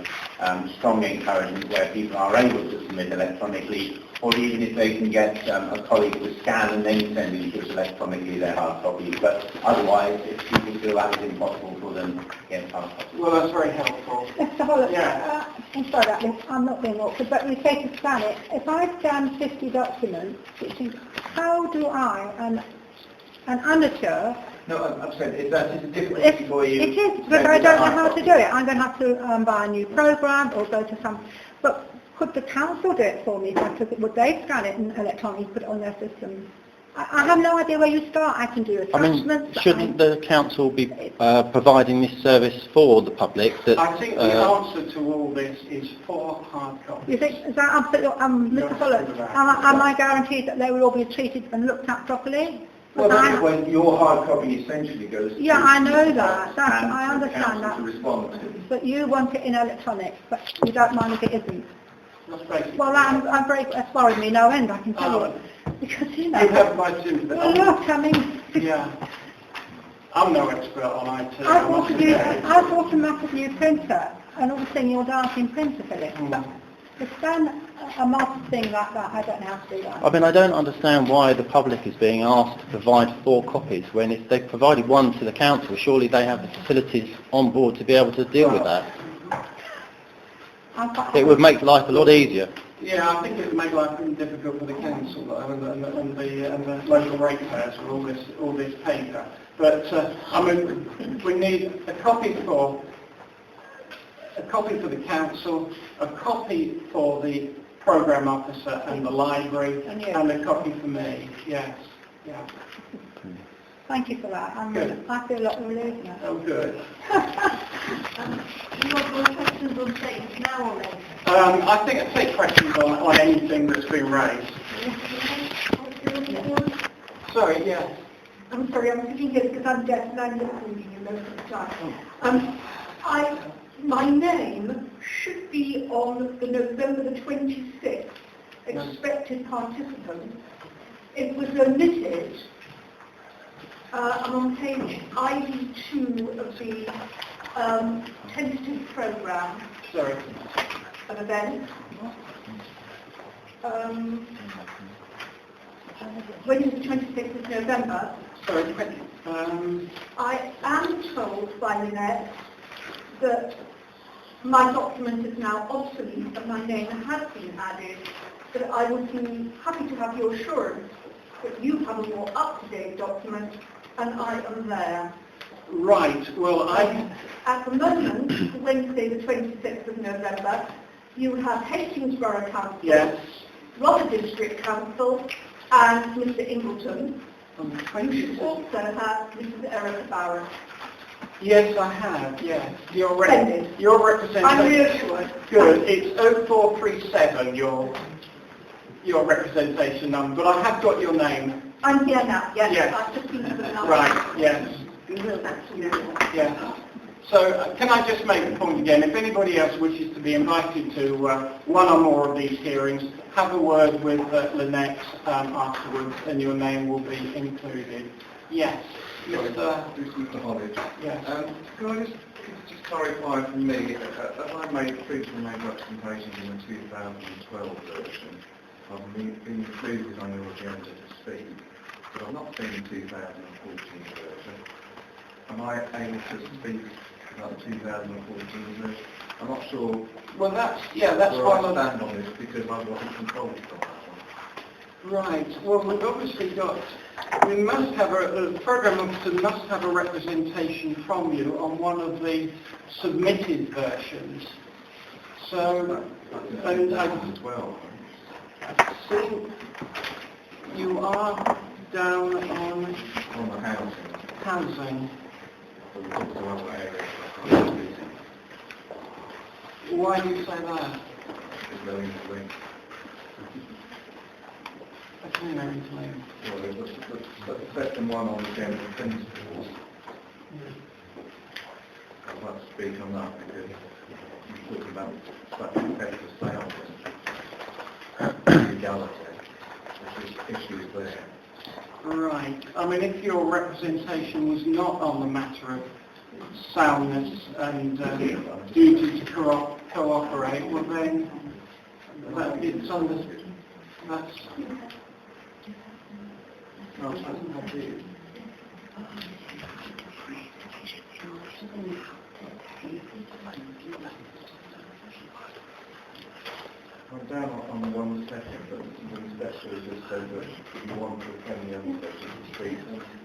strong encouragement where people are able to submit electronically, or even if they can get a colleague to scan and then send in to us electronically their hard copies. But otherwise, if people feel that is impossible for them, get hard copies. Well, that's very helpful. Mr. Hollett, Yeah. I'm sorry about this, I'm not being awkward, but we say to scan it. If I scan 50 documents, how do I, an amateur, No, I'm saying that is a difficulty for you. it is, but I don't know how to do it. I'm going to have to buy a new programme or go to some, but could the council do it for me? Would they scan it and electronically put it on their system? I have no idea where you start. I can do attachments. Shouldn't the council be providing this service for the public? That, I think the answer to all this is 4 hard copies. You think, is that absolutely, Mr. Fuller, am I guaranteed that they will all be treated and looked at properly? Well, that's when your hard copy essentially goes to... Yeah, I know that. I and understand the council that. to respond to. But you want it in electronic, but you don't mind if it isn't. That's basically Well, that's worried me no end, I can tell you. Because, You have my sympathy. well, look, I mean, Yeah. I'm no expert on IT. I bought a massive new printer, and all of a sudden you're dancing printer, Philip. But to scan a massive thing like that, I don't know how to do that. I don't understand why the public is being asked to provide 4 copies when if they've provided 1 to the council, surely they have the facilities on board to be able to deal with that. It would make life a lot easier. Yeah, I think it would make life really difficult for the council though, and the local ratepayers with all this paper. But we need a copy for the council, a copy for the programme officer and the library, and a copy for me. Yes. Yeah. Thank you for that. Good. I feel a lot relieved now. Oh, good. Do you want more questions on things now or later? I think I'd take questions on anything that's been raised. Sorry, yes. I'm sorry, I'm sitting here because I'm deaf and I'm listening to you most of the time. My name should be on the November the 26th expected participant. It was omitted. I'm on page ID2 of the tentative programme of events. When is the 26th of November? I am told by Lynette that my document is now obsolete, but my name has been added, that I would be happy to have your assurance that you have a more up-to-date document and I am there. Right, well At the moment, Wednesday the 26th of November, you have Hastings Borough Council, yes. Rother District Council and Mr Ingleton. On the You 26th. should also have Mrs Erica Barrett. Yes, I have, yes. You're Splendid. representing... I'm reassured. Good. It's 0437, your your representation number, but I have got your name. I'm here now, yes. Yes. I've just been to the number. Right, yes. We will actually. Yeah. So can I just make the point again, if anybody else wishes to be invited to one or more of these hearings, have a word with Lynette afterwards and your name will be included. Yes. Mr. Hollidge. Yes. Can I just clarify for me, as I previously made representations in the 2012 version, I've been included on your agenda to speak, but I've not seen the 2014 version. Am I able to speak about the 2014 version? I'm not sure. Well, that's where one I of stand on this because I wasn't controlled from that one. Right. Well, we've obviously got. We must have the program officer must have a representation from you on one of the submitted versions. So, and I see you are down on the housing. housing. Why do you say that? Okay, Well, there's the second one on the general principles. I'd like to speak on that because you're talking about such effective sales legality, which is issues there. Right. I mean, if your representation was not on the matter of soundness and duty to cooperate, well then it's under. That's. No, I do. I'm down on the 1 second, but the specialist just said that you want to attend the other session to speak.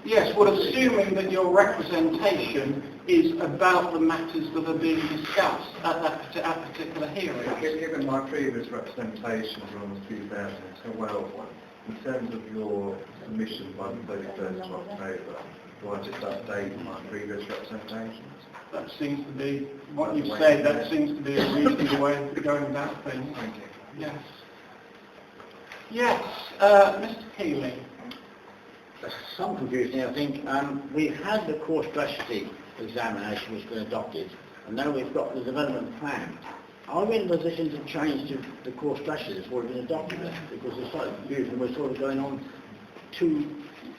Yes, well, assuming that your representation is about the matters that are being discussed at that particular hearing. Given my previous representations on the 2012 one, in terms of your submission by the 31st of October, do I just update my previous representations? That seems to be what you've said. That seems to be a reasonable way of going about things. Thank you. Yes. Yes, Mr. Keeley. Some confusion, I think. We've had the core strategy examination which has been adopted, and now we've got the development plan. Are we in a position to change the core strategy that's already been adopted then? Because there's slight confusion. We're sort of going on two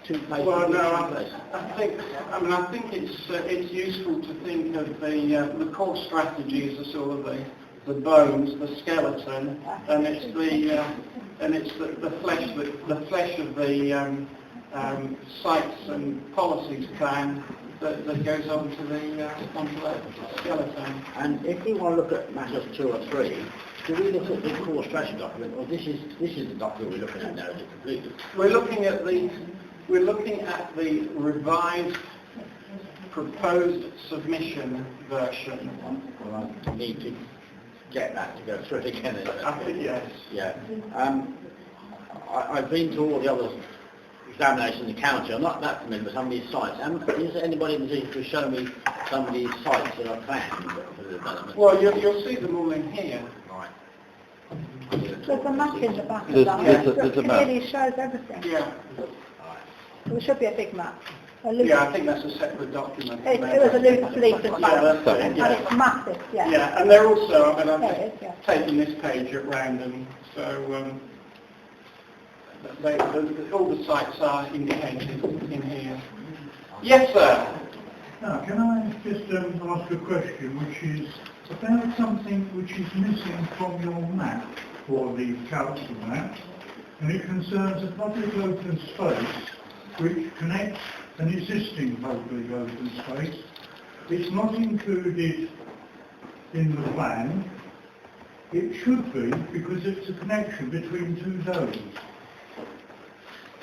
places. Well, no, I think it's useful to think of the core strategy as a sort of the bones, the skeleton, and it's the flesh of the sites and policies plan that goes onto that skeleton. And if we want to look at matters 2 or 3, do we look at the core strategy document, or this is the document we're looking at now, is it completely? We're looking at the revised proposed submission version. Well, I need to get that to go through it again. Yes. Yeah. I've been to all the other examinations in the county. I'm not that familiar with some of these sites. Is there anybody in the position to show me some of these sites that are planned for the development? Well, you'll see them all in here. Right. There's a map in the back of There's that. a map. It clearly shows everything. Yeah. There should be a big map. Yeah, I think that's a separate document. It was a loose leaflet map, Yeah, and it's massive, yeah. Yeah, and they're also, I mean, Yeah, I'm it is, yeah. taking this page at random, so all the sites are indicated in here. Yes, sir. Now, can I just ask a question, which is about something which is missing from your map, or the council map, and it concerns a public open space which connects an existing public open space. It's not included in the plan. It should be, because it's a connection between two zones.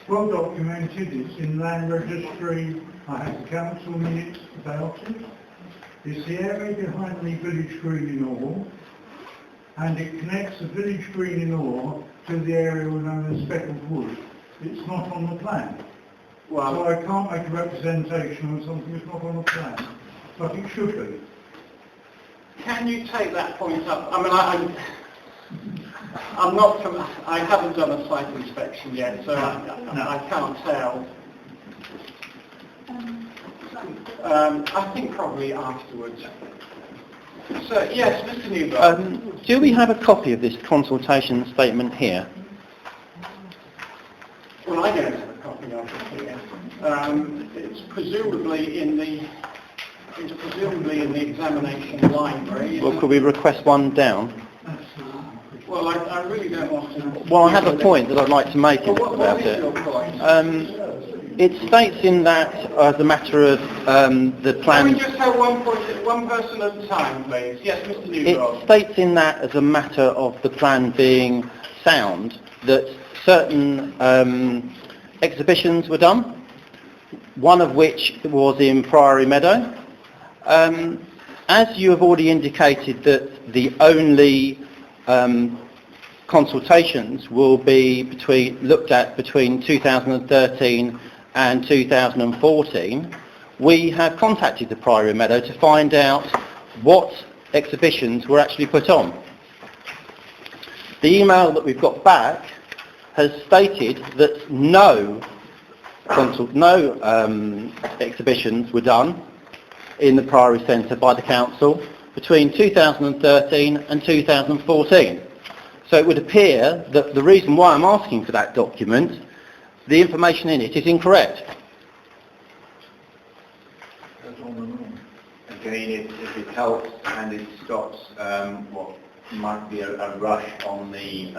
Well documented, it's in land registry, I have the council minutes about it. It's the area behind the village green in Orr, and it connects the village green in Orr to the area known as Speckled Wood. It's not on the plan. Well, So I can't make a representation on something that's not on the plan, but it should be. can you take that point up? I mean, I'm not from, I haven't done a site inspection yet, so I can't tell. I think probably afterwards. So, yes, Mr. Newberg. Do we have a copy of this consultation statement here? Well, I don't have a copy of it here. It's presumably in the examination library. Well, could we request one down? Well, I really don't want to... Well, I have a point that I'd like to make Well, about what is it. your point? It states in that, as a matter of the plan... Can we just have one person at a time, please? Yes, Mr. Newberg. It states in that, as a matter of the plan being sound, that certain exhibitions were done, one of which was in Priory Meadow. As you have already indicated that the only consultations will be looked at between 2013 and 2014, we have contacted the Priory Meadow to find out what exhibitions were actually put on. The email that we've got back has stated that no exhibitions were done in the Priory Centre by the Council between 2013 and 2014. So it would appear that the reason why I'm asking for that document, the information in it is incorrect. Again, if it helps and it stops what might be a rush on the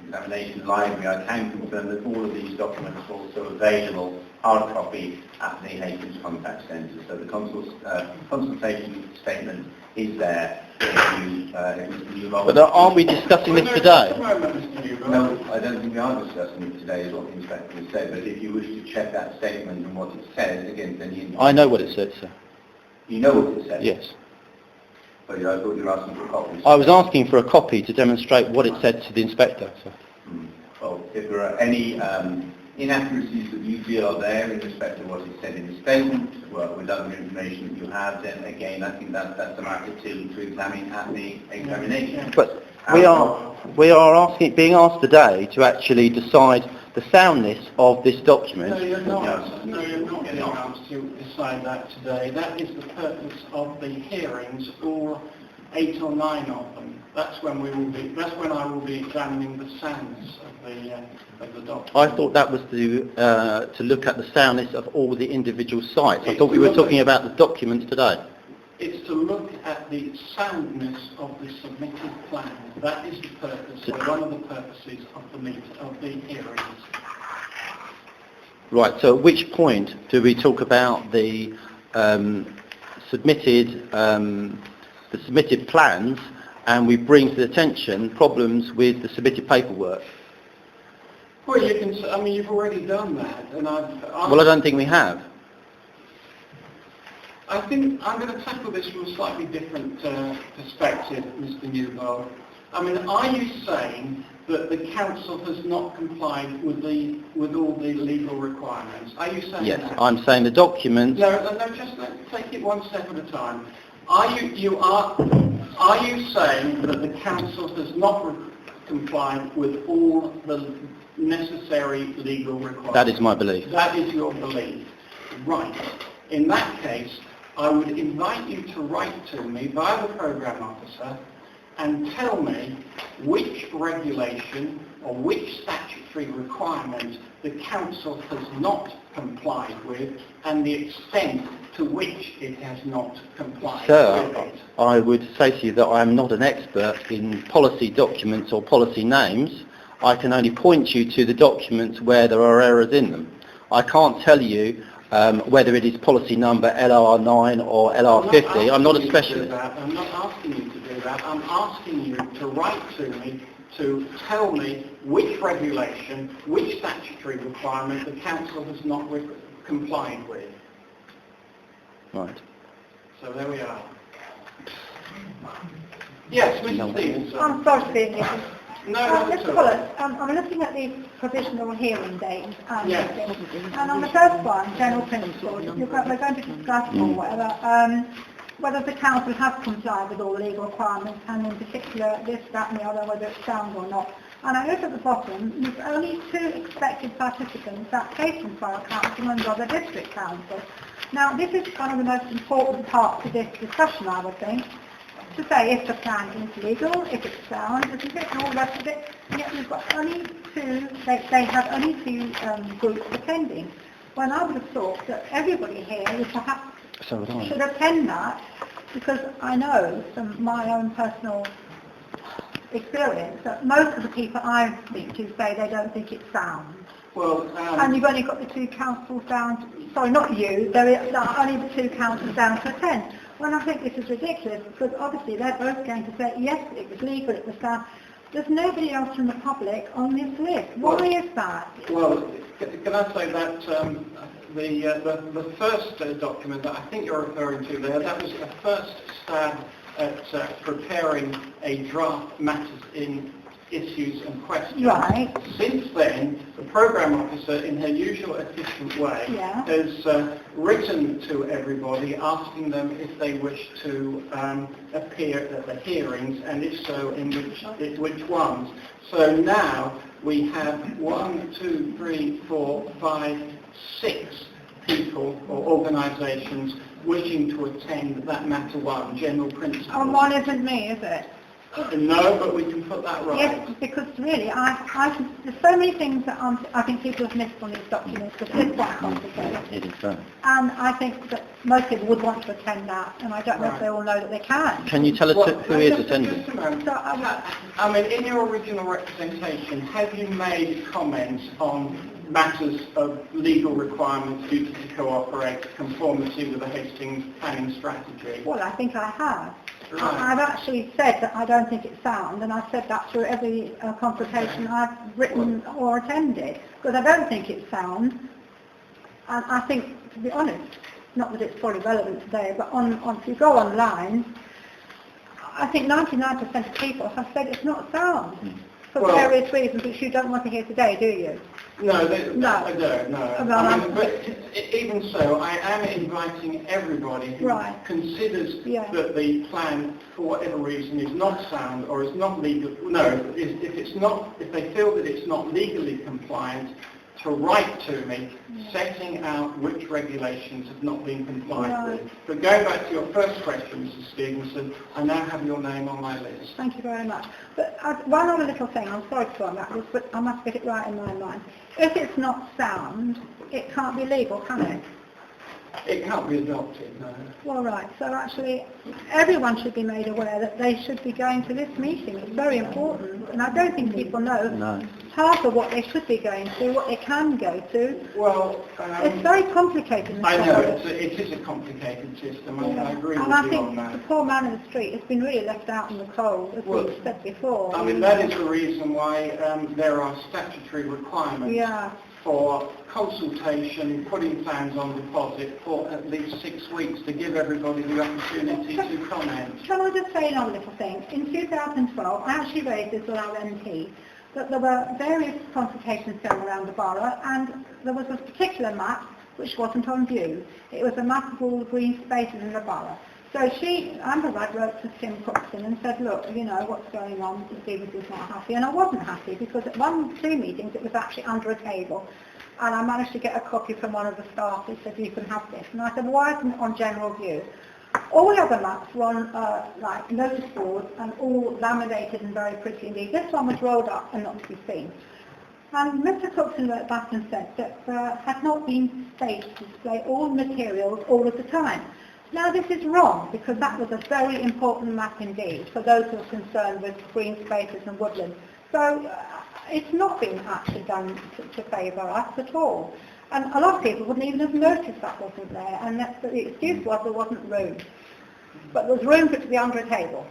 examination library, I can confirm that all of these documents are also available hard copy at the Hastings Contact Centre. So the consultation statement is there. But aren't we discussing this today? No, I don't think we are discussing it today, is what the inspector has said. But if you wish to check that statement and what it says, again, then you... I know what it says, sir. You know what it says? Yes. But I thought you were asking for a copy. I was asking for a copy to demonstrate what it said to the inspector. So. Well, if there are any inaccuracies that you feel are there in respect to what is said in the statement, well, with other information that you have, then again, I think that's a matter to examine at the examination. But we are being asked today to actually decide the soundness of this document. No, you're not. No, you're not being asked to decide that today. That is the purpose of the hearings, all 8 or 9 of them. That's when I will be examining the soundness of the document. I thought that was to look at the soundness of all the individual sites. I thought we were talking about the documents today. It's to look at the soundness of the submitted plan. That is the purpose, or one of the purposes of the hearings. Right. So, at which point do we talk about the submitted plans, and we bring to the attention problems with the submitted paperwork? Well, you can. I mean, you've already done that, and Well, I don't think we have. I think I'm going to tackle this from a slightly different perspective, Mr. Newbold. I mean, are you saying that the council has not complied with all the legal requirements? Are you saying yes, that? I'm saying the documents... No, just let's take it one step at a time. Are you saying that the council has not complied with all the necessary legal requirements? That is my belief. That is your belief. Right. In that case, I would invite you to write to me via the programme officer and tell me which regulation or which statutory requirement the council has not complied with and the extent to which it has not complied with it. I would say to you that I am not an expert in policy documents or policy names. I can only point you to the documents where there are errors in them. I can't tell you whether it is policy number LR9 or LR50. I'm not a specialist. I'm not asking you to do that. I'm asking you to write to me to tell me which regulation, which statutory requirement the council has not complied with. Right. So there we are. Yes, Mr. Stevenson. I'm sorry to be in here. No, not at Mr. all. Bullock, I'm looking at the provisional hearing dates. Yes. And on the first one, general principles, we're going to discuss or whatever. whether the council has complied with all the legal requirements, and in particular this, that and the other, whether it's sound or not. And I note at the bottom, there's only 2 expected participants, that's Hastings Borough Council and Rother District Council. Now, this is one of the most important parts of this discussion, I would think, to say if the plan is legal, if it's sound, isn't it, and all the rest of it. And yet we've got only 2, they have only 2 groups attending. When I would have thought that everybody here would perhaps should attend that, because I know from my own personal experience that most of the people I speak to say they don't think it's sound. Well, and you've only got the 2 councils down, sorry, not you, there are only the 2 councils down to attend. Well, I think this is ridiculous, because obviously they're both going to say, yes, it was legal, it was sound. There's nobody else from the public on this list. Why is that? Well, can I say that the first document that I think you're referring to there, that was a first stab at preparing a draft matters in issues and questions. Right. Since then, the programme officer, in her usual efficient way, has written to everybody asking them if they wish to appear at the hearings, and if so, in which ones. So now we have 1, 2, 3, 4, 5, 6 people or organisations wishing to attend that matter 1, general principles. And one isn't me, is it? No, but we can put that right. Yes, because really, there's so many things that I think people have missed on these documents, because it's quite complicated. It is so. And I think that most people would want to attend that, and I don't know if they all know that they can. Can you tell us who is attending? So, I mean, in your original representation, have you made comments on matters of legal requirements, duty to cooperate, conformity with the Hastings planning strategy? Well, I think I have. Right. I've actually said that I don't think it's sound, and I've said that through every consultation I've written or attended, because I don't think it's sound. And I think, to be honest, not that it's probably relevant today, but if you go online, I think 99% of people have said it's not sound, for various reasons which you don't want to hear today, do you? No, I don't, no. I mean, but even so, I am inviting everybody who considers that the plan, for whatever reason, is not sound or is not legal. No, if they feel that it's not legally compliant, to write to me, setting out which regulations have not been complied with. But going back to your first question, Mrs. Stevenson, I now have your name on my list. Thank you very much. But one other little thing, I'm sorry to go on that, but I must get it right in my mind. If it's not sound, it can't be legal, can it? It can't be adopted, no. Well, right. So actually, everyone should be made aware that they should be going to this meeting. It's very important. And I don't think people know half of what they should be going to, what they can go to. Well, it's very complicated. I know, it is a complicated system, and I agree with you on that. And I think the poor man in the street has been really left out in the cold, as we've said before. I mean, that is the reason why there are statutory requirements for consultation, putting plans on deposit for at least 6 weeks to give everybody the opportunity to comment. Can I just say another little thing? In 2012, I actually raised this with our MP, that there were various consultations going around the borough, and there was a particular map which wasn't on view. It was a map of all the green spaces in the borough. So Amber Rudd wrote to Tim Cookson and said, look, you know, what's going on, Stevens is not happy. And I wasn't happy, because at 2 meetings it was actually under a table. And I managed to get a copy from one of the staff who said, you can have this. And I said, well, why isn't it on general view? All the other maps were on like notice boards and all laminated and very pretty indeed. This one was rolled up and not to be seen. And Mr. Cookson wrote back and said that there had not been space to display all the materials all of the time. Now this is wrong, because that was a very important map indeed for those who are concerned with green spaces and woodland. So it's not been actually done to favour us at all. And a lot of people wouldn't even have noticed that wasn't there, and the excuse was there wasn't room. But there's room for it to be under a table.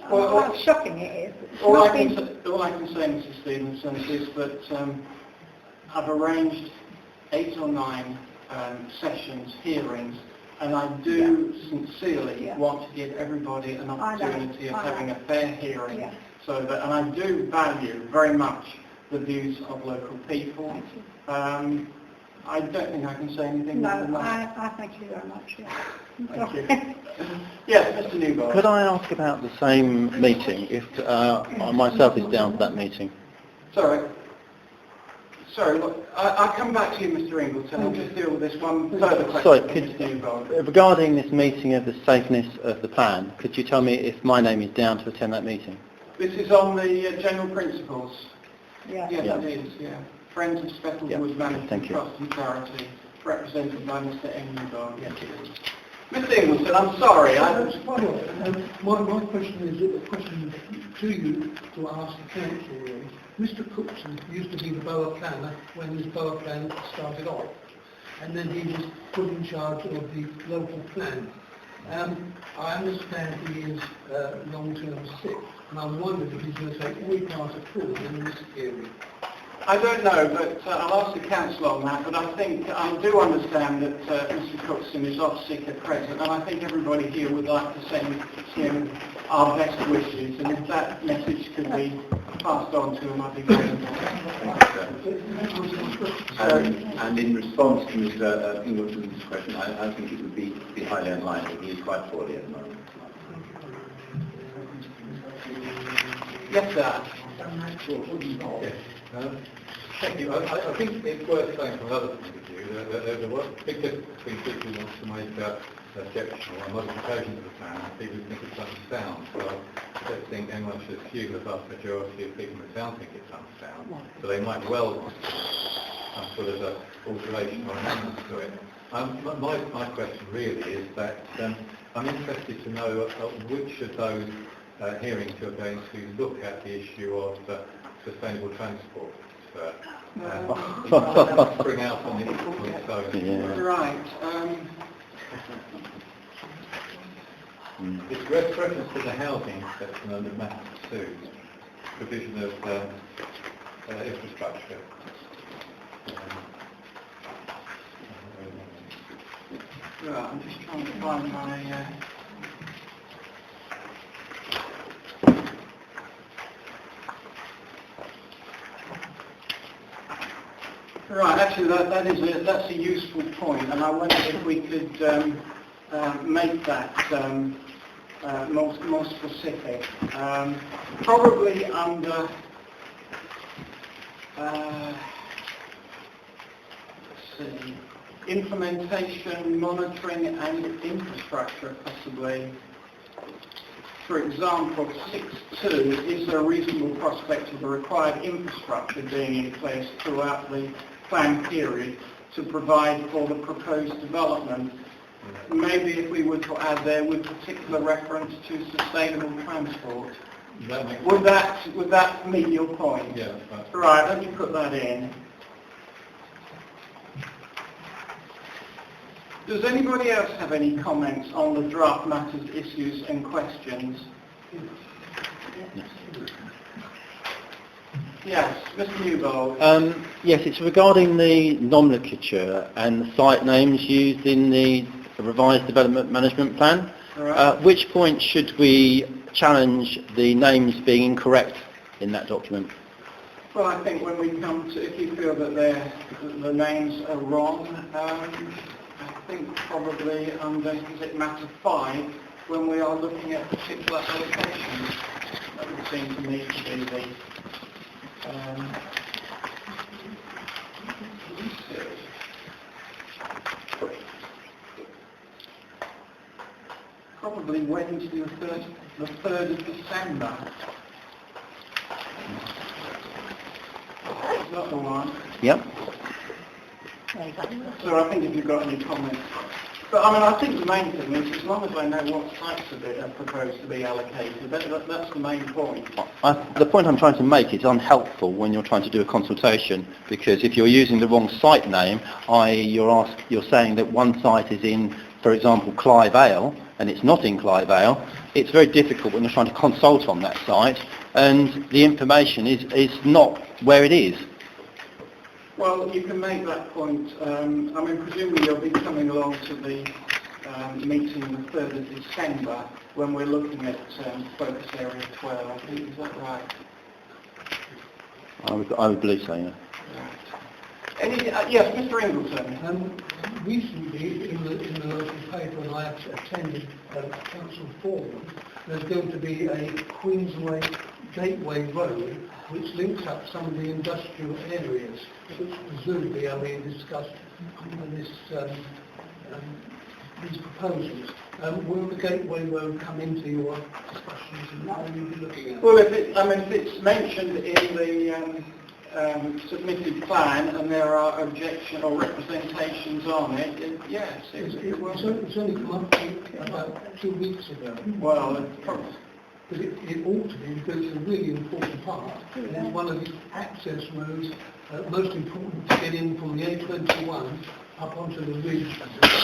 Well, how shocking it is. All I can say, Mrs. Stevenson, is that I've arranged 8 or 9 sessions, hearings, and I do sincerely want to give everybody an opportunity of having a fair hearing. So that, and I do value very much the views of local people. I don't think I can say anything No, more than that. I thank you very much. Yeah. Thank you. Yes, Mr. Newbold. Could I ask about the same meeting, if myself is down for that meeting? Sorry, look, I'll come back to you, Mr. Ingleton. I'll just deal with this one further question. Sorry, from Mr. Newbold. regarding this meeting of the safeness of the plan, could you tell me if my name is down to attend that meeting? This is on the general principles. Yeah. Yes, Yeah. it is, yeah. Friends of Spettleswood Management Thank you. Trust and Charity, represented by Mr. M. Newbold. Yes, it is. Mr. Ingleton, I'm sorry. My question is a question to you to ask the council really. Mr. Cookson used to be the borough planner when this borough plan started off, and then he was put in charge of the local plan. I understand he is long-term sick, and I wondered if he's going to take any part at all in this area. I don't know, but I'll ask the council on that, but I think I do understand that Mr. Cookson is off sick at present, and I think everybody here would like to send him our best wishes, and if that message could be passed on to him, I'd be grateful. And in response to Mr. Ingleton's question, I think it would be highly unlikely. He is quite poorly at the moment. Yes, sir. Thank you. I think it's worth saying from another point of view that there's a big difference between people who want to make objectionable or modifications of the plan and people who think it's unsound. So I don't think anyone should assume the vast majority of people in town think it's unsound. So they might well want some sort of a alteration or amendment to it. My question really is that I'm interested to know which of those hearings you're going to look at the issue of sustainable transport. Bring out on its own. Yeah. Right. It's reference to the housing section under Matter 2, provision of infrastructure. Right, I'm just trying to find my... Right, actually that's a useful point, and I wonder if we could make that more specific. Probably under let's see, implementation, monitoring and infrastructure possibly. For example, 6.2, is there a reasonable prospect of the required infrastructure being in place throughout the plan period to provide for the proposed development? Maybe if we were to add there with particular reference to sustainable transport. Would that meet your point? Yeah. Right, let me put that in. Does anybody else have any comments on the draft matters, issues and questions? Yes, Mr. Newbold. Yes, it's regarding the nomenclature and the site names used in the Revised Development Management Plan. Right. At which point should we challenge the names being incorrect in that document? Well, I think when we come to, if you feel that the names are wrong, I think probably under, is it matter 5, when we are looking at particular allocations, that would seem to me to be the probably Wednesday the 3rd of December. Is that the one? Yep. So I think if you've got any comments. But I mean, I think the main thing is, as long as I know what sites are proposed to be allocated, that's the main point. The point I'm trying to make is unhelpful when you're trying to do a consultation, because if you're using the wrong site name, i.e. you're saying that one site is in, for example, Clive Vale, and it's not in Clive Vale, it's very difficult when you're trying to consult on that site, and the information is not where it is. Well, you can make that point. I mean, presumably you'll be coming along to the meeting on the 3rd of December when we're looking at focus area 12. I think, is that right? I would believe so, yeah. Yes, Mr. Ingleton. Recently, in the local paper, and I attended a council forum, there's going to be a Queensway Gateway Road which links up some of the industrial areas, which presumably are being discussed under these proposals. Will the Gateway Road come into your discussions and what will you be looking at? Well, if it's mentioned in the submitted plan and there are objection or representations on it, yes, it will. It's only come up about 2 weeks ago. Well, it's probably. But it ought to be, because it's a really important part. And it's one of the access roads, most important to get in from the A21 up onto the ridge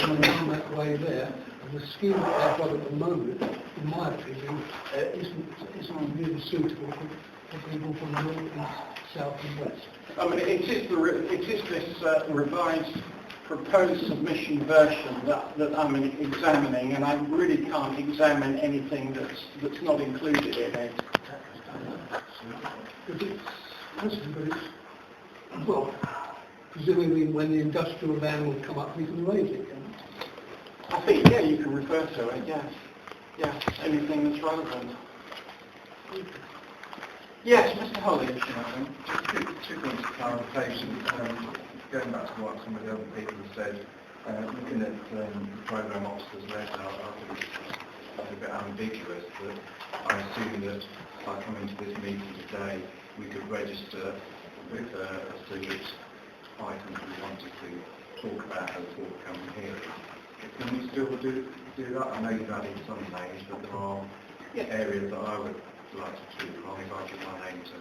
and around that way there. And the scheme that they've got at the moment, in my opinion, isn't really suitable for people from the north, east, south and west. I mean, it is this revised proposed submission version that I'm examining, and I really can't examine anything that's not included in it. Well, presumably when the industrial van will come up, we can raise it, can we? I think, yeah, you can refer to it, yes. Yes, anything that's relevant. Yes, Mr. Holly, I think. Just two points of clarification. Going back to what some of the other people have said, looking at the programme officer's letter, I think it's a bit ambiguous, but I assume that by coming to this meeting today, we could register with as to which items we wanted to talk about at the forthcoming hearing. Can we still do that? I know you've added some names, but there are areas that I would like to speak on if I give my name to.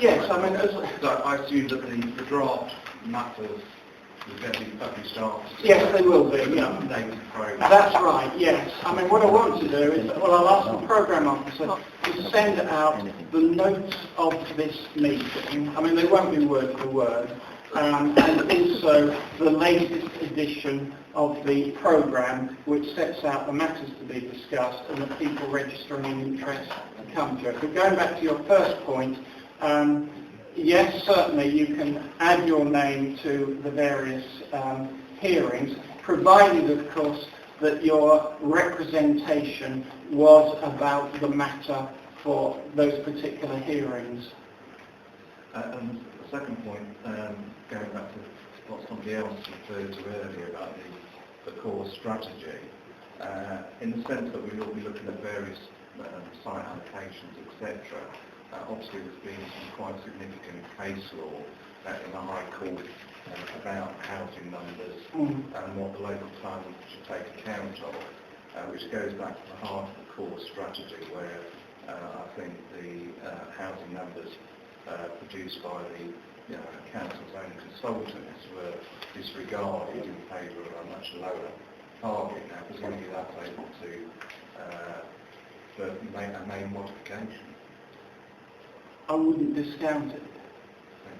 Yes, I mean, so I assume that the draft matters will get published after. Yes, they will be, yeah. That's right, yes. I mean, what I want to do is, well, I'll ask the programme officer to send out the notes of this meeting. I mean, they won't be word for word. And also the latest edition of the programme, which sets out the matters to be discussed and the people registering an interest to come to it. But going back to your first point, yes, certainly you can add your name to the various hearings, provided, of course, that your representation was about the matter for those particular hearings. And the second point, going back to what somebody else referred to earlier about the core strategy, in the sense that we will be looking at various site allocations, etc. Obviously there's been some quite significant case law in the High Court about housing numbers and what the local plan should take account of, which goes back to the heart of the core strategy, where I think the housing numbers produced by the council's own consultants were disregarded in favour of a much lower target. Now, presumably that's able to make a main modification. I wouldn't discount it.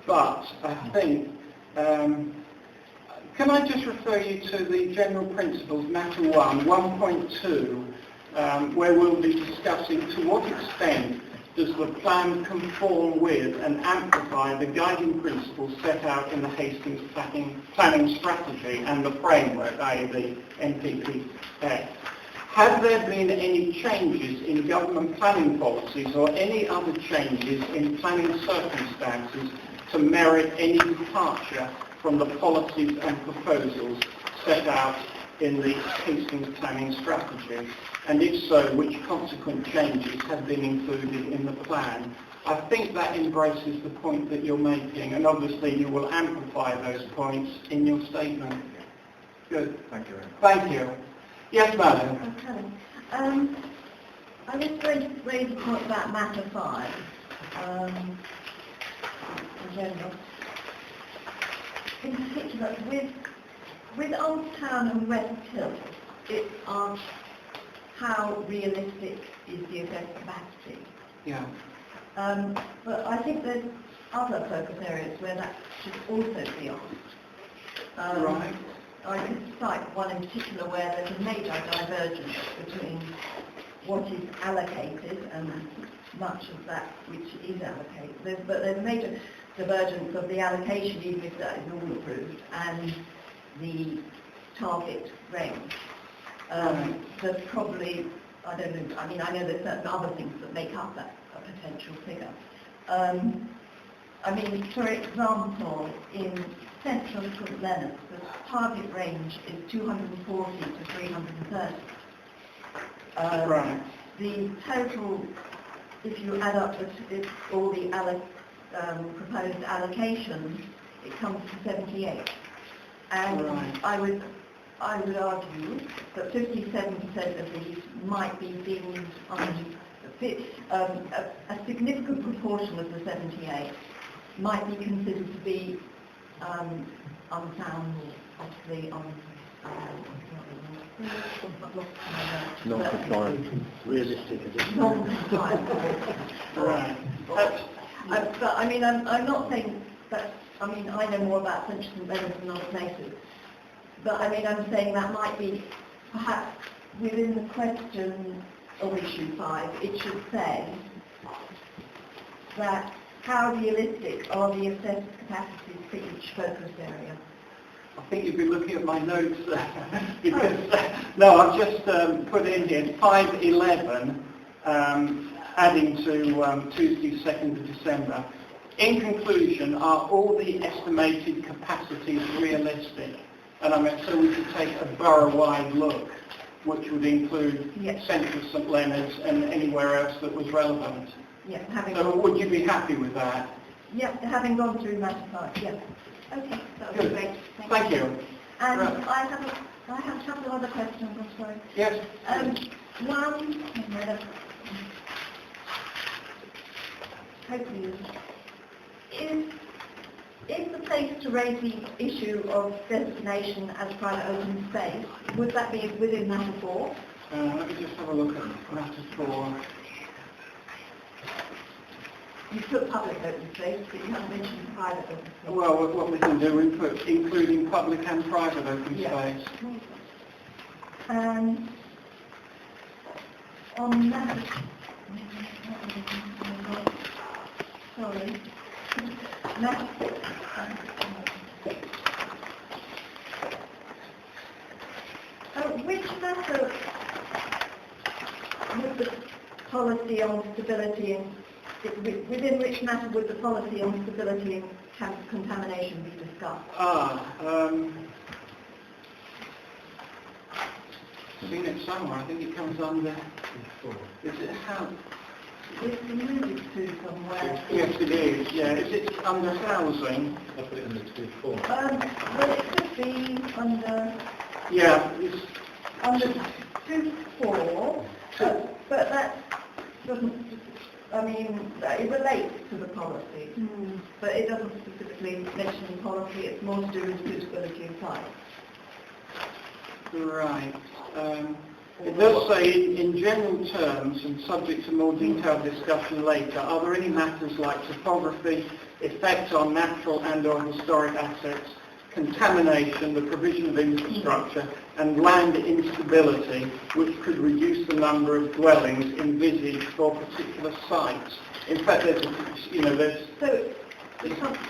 But I think, can I just refer you to the general principles, matter 1.2, where we'll be discussing to what extent does the plan conform with and amplify the guiding principles set out in the Hastings planning strategy and the framework, i.e. the NPPF. Have there been any changes in government planning policies or any other changes in planning circumstances to merit any departure from the policies and proposals set out in the Hastings planning strategy? And if so, which consequent changes have been included in the plan? I think that embraces the point that you're making, and obviously you will amplify those points in your statement. Good. Thank you very much. Thank you. Yes, madam. Okay. I just going to raise a point about matter 5, in general. In particular, with Old Town and West Hill, it's asked how realistic is the assessed capacity. Yeah. But I think there's other focus areas where that should also be asked. Right. I could cite one in particular where there's a major divergence between what is allocated and much of that which is allocated. But there's a major, divergence of the allocation, even if that is all approved, and the target range. There's probably, I don't know, I mean, I know there's certain other things that make up that potential figure. I mean, for example, in central St Leonard's, the target range is 240 to 330. Right. The total, if you add up all the proposed allocations, it comes to 78. And Right. I would argue that 57% of these might be deemed a significant proportion of the 78 might be considered to be unsound, possibly Non-compliant. Realistic, is it? non-compliant. Right. But I mean, I'm not saying that, I mean, I know more about Central St Leonard's than other places. But I mean, I'm saying that might be perhaps within the question of issue 5, it should say that how realistic are the assessed capacities for each focus area? I think you'd be looking at my notes there. Because, no, I've just put in here 511, adding to Tuesday, 2nd of December. In conclusion, are all the estimated capacities realistic? And I mean, so we could take a borough-wide look, which would include Central St Leonard's and anywhere else that was relevant. Yeah, so would you be happy with that? Yeah, having gone through matter 5, yeah. Okay, that would be great. Thank you. And Right. I have a couple of other questions, I'm sorry. Yes. One, hopefully, is the place to raise the issue of designation as private open space, would that be within matter 4? Let me just have a look at matter 4. You put public open space, but you haven't mentioned private open space. Well, what we can do, we put including public and private open space. And on that, sorry, matter 6. Which matter would the policy on stability and within which matter would the policy on stability and contamination be discussed? I've seen it somewhere. I think it comes under. Is it how? It's alluded to somewhere. Yes, it is. Yeah, is it under housing? I put it in the 2.4. Well, it could be under. Yeah, it's Under 2.4, but that doesn't. I mean, it relates to the policy, but it doesn't specifically mention policy. It's more to do with suitability of site. right. It does say, in general terms, and subject to more detailed discussion later, are there any matters like topography, effect on natural and/or historic assets, contamination, the provision of infrastructure, and land instability, which could reduce the number of dwellings envisaged for particular sites? In fact, there's, there's... So,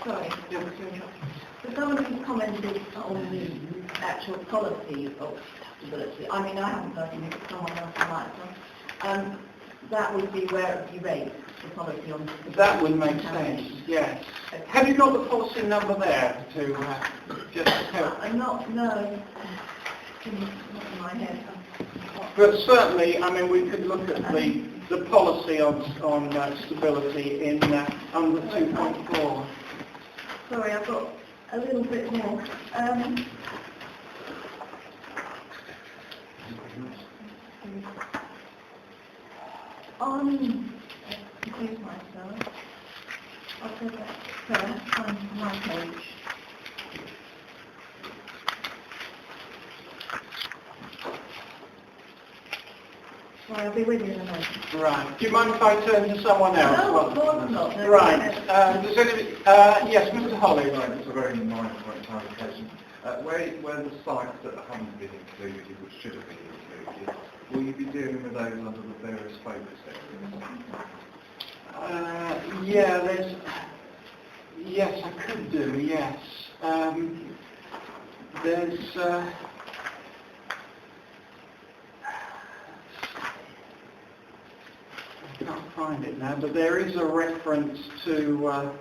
sorry, so someone who's commented on the actual policy of stability, I mean, I haven't heard it, but someone else might have. That would be where it would be raised, the policy on stability. That would make sense, yes. Okay. Have you got the policy number there to just help? No, not in my head. But certainly, I mean, we could look at the policy on stability in under 2.4. Sorry, I've got a little bit more. Excuse myself. I'll go back first on my page. Sorry, I'll be with you in a moment. Right. Do you mind if I turn to someone else? No, of course not. No, right. Does anybody, yes, Mr. Holly. Right, it's a very minor point clarification. Where the sites that haven't been included, which should have been included, will you be dealing with those under the various focus areas? Yes, I could do, yes. There's... I can't find it now, but there is a reference to...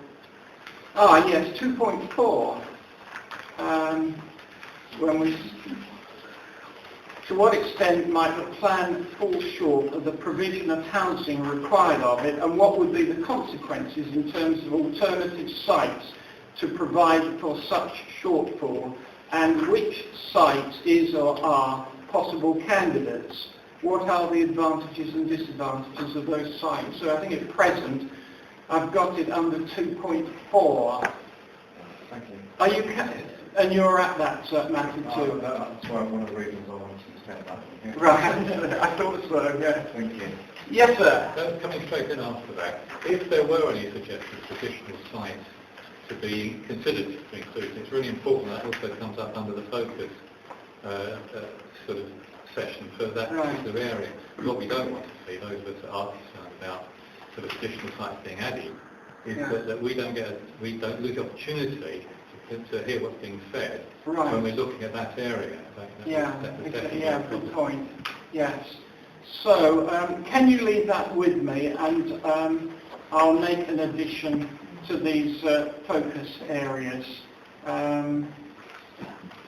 yes, 2.4. When we... To what extent might the plan fall short of the provision of housing required of it, and what would be the consequences in terms of alternative sites to provide for such shortfall, and which sites is or are possible candidates? What are the advantages and disadvantages of those sites? So I think at present I've got it under 2.4. Thank you. Are you, and you're at that matter too? That's one of the reasons I wanted to step back. Yeah. Right, I thought so, yeah. Thank you. Yes, sir. Coming straight in after that, if there were any suggestions for additional sites to be considered to include, it's really important that also comes up under the focus sort of session for that particular area. What we don't want to see, those of us that are concerned about sort of additional sites being added, is that we don't lose the opportunity to hear what's being said when we're looking at that area. Good point. Yes. So, can you leave that with me, and I'll make an addition to these focus areas.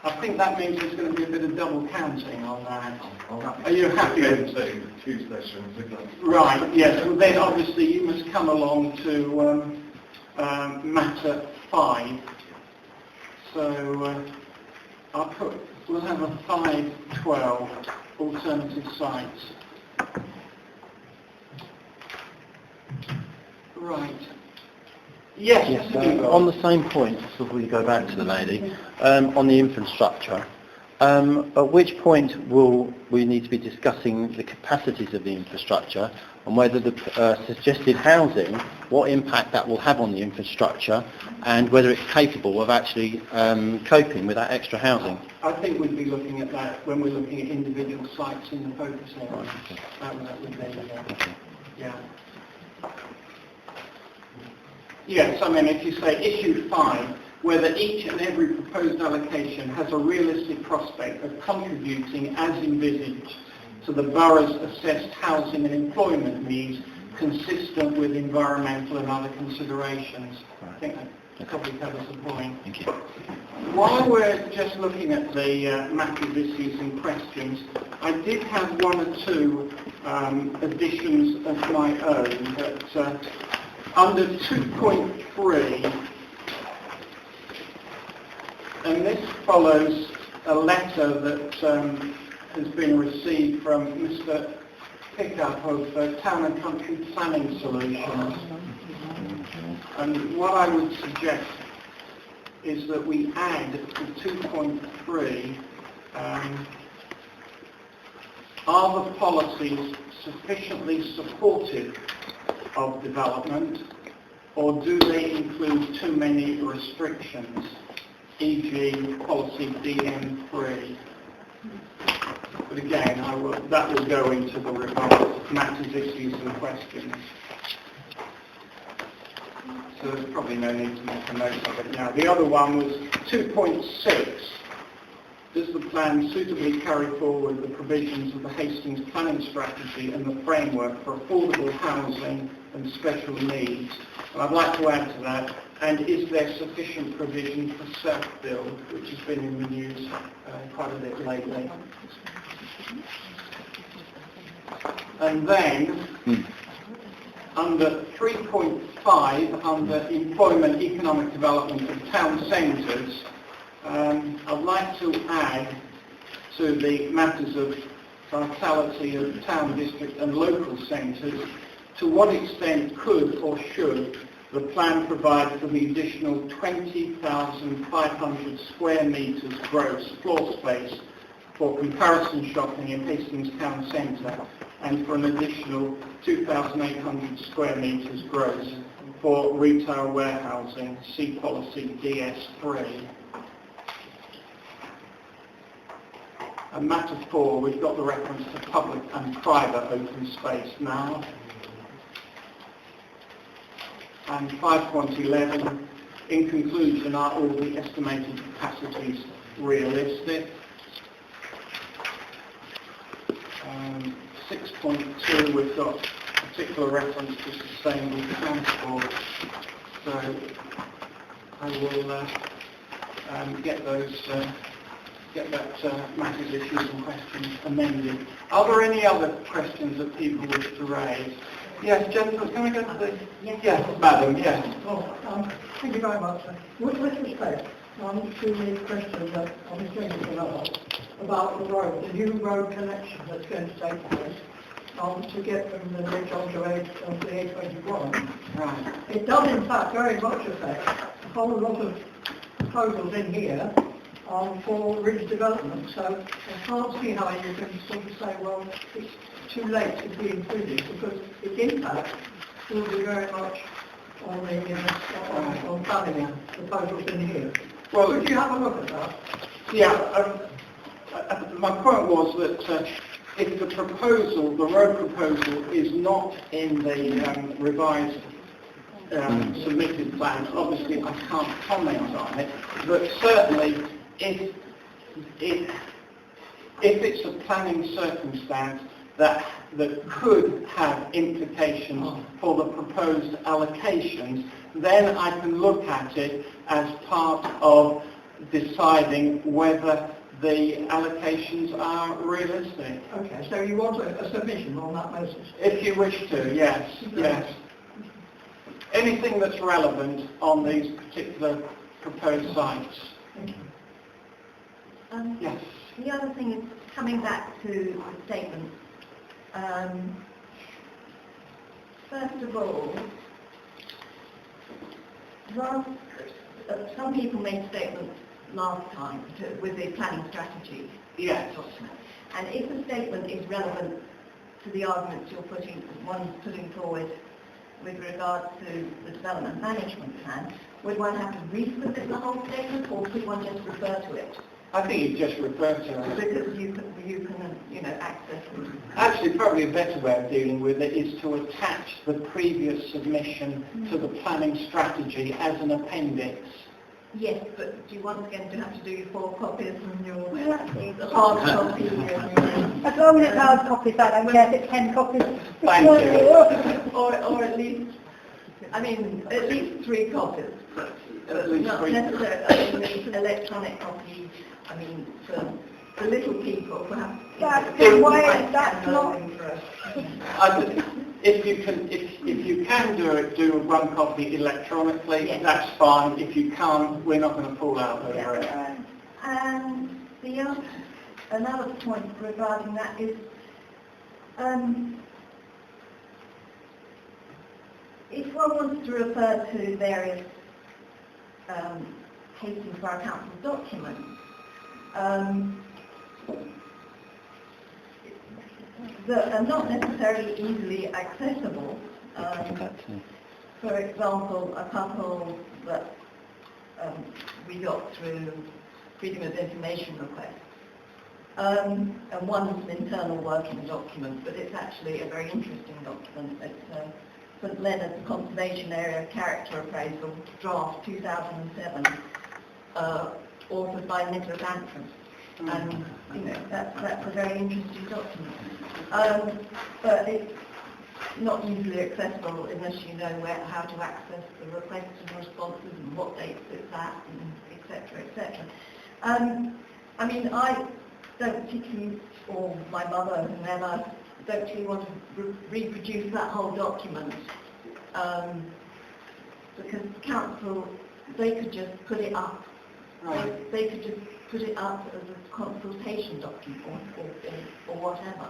I think that means there's going to be a bit of double counting on that. Are you happy with it? 2 sessions. Right, yes. Well, then obviously you must come along to matter 5. So we'll have a 512 alternative sites. Right. Yes. On the same point, before we go back to the lady, on the infrastructure, at which point will we need to be discussing the capacities of the infrastructure and whether the suggested housing, what impact that will have on the infrastructure, and whether it's capable of actually coping with that extra housing? I think we'd be looking at that when we're looking at individual sites in the focus area. Right, okay. That would be, Okay. yeah. Yes, I mean, if you say issue 5, whether each and every proposed allocation has a realistic prospect of contributing as envisaged to the borough's assessed housing and employment needs consistent with environmental and other considerations. I think that probably covers the point. Thank you. While we're just looking at the matters, issues and questions, I did have 1 or 2 additions of my own that under 2.3, and this follows a letter that has been received from Mr. Pickup of Town and Country Planning Solutions. And what I would suggest is that we add to 2.3, are the policies sufficiently supportive of development, or do they include too many restrictions, e.g. policy DM3? But again, that will go into the revised matters, issues and questions. So there's probably no need to make a note of it now. The other one was 2.6. Does the plan suitably carry forward the provisions of the Hastings planning strategy and the framework for affordable housing and special needs? And I'd like to add to that, and is there sufficient provision for self-build, which has been in the news quite a bit lately? And then, under 3.5, under employment, economic development of town centres, I'd like to add to the matters of vitality of town, district and local centres, to what extent could or should the plan provide for the additional 20,500 square metres gross floor space for comparison shopping in Hastings Town Centre, and for an additional 2,800 square metres gross for retail warehousing, see policy DS3. And matter 4, we've got the reference to public and private open space now. And 5.11, In conclusion, are all the estimated capacities realistic? 6.2, we've got particular reference to sustainable transport, so I will get that matters, issues and questions amended. Are there any other questions that people wish to raise? Yes, gentlemen, can we go to the... Yes, madam, yes. Thank you very much. With respect to the question that I was going to ask about the road, the new road connection that's going to take place, to get from the bridge onto the A21. Right. It does in fact very much affect a whole lot of proposals in here for ridge development. So I can't see how you can sort of say, well, it's too late to be included, because its impact will be very much on the on planning proposals in here. Well, could you have a look at that? Yeah, my point was that if the proposal, the road proposal, is not in the revised submitted plan, obviously I can't comment on it, but certainly if it's a planning circumstance that could have implications for the proposed allocations, then I can look at it as part of deciding whether the allocations are realistic. Okay, so you want a submission on that basis? If you wish to, yes, yes. Anything that's relevant on these particular proposed sites. Thank you. Yes. The other thing is coming back to the statement. First of all, some people made statements last time with the planning strategy document. And if the statement is relevant to the arguments you're putting forward with regard to the development management plan, would one have to resubmit the whole statement, or could one just refer to it? I think you just refer to it. Because you can access it. Actually, probably a better way of dealing with it is to attach the previous submission to the planning strategy as an appendix. Yes, but do you once again have to do your 4 copies and your hard copy? As long as it's hard copies, I don't care if it's 10 copies. Thank you. Or at least, I mean, at least 3 copies. At least not 3. necessarily, I mean, electronic copies, I mean, for little people, perhaps. That's the way, that's not... If you can do one copy electronically, that's fine. If you can't, we're not going to pull out over it. And another point regarding that is, if one wants to refer to various Hastings Borough Council documents, that are not necessarily easily accessible. For example, a couple that we got through Freedom of Information requests. And one's an internal working document, but it's actually a very interesting document. It's St Leonard's Conservation Area Character Appraisal, draft 2007, authored by Nicholas Antrim. And that's a very interesting document. But it's not easily accessible unless you know how to access the requests and responses and what dates it's at, and etc., etc. I mean, I don't particularly, or my mother, whomever, don't particularly want to reproduce that whole document, because council, they could just put it up. Right. They could just put it up as a consultation document or whatever.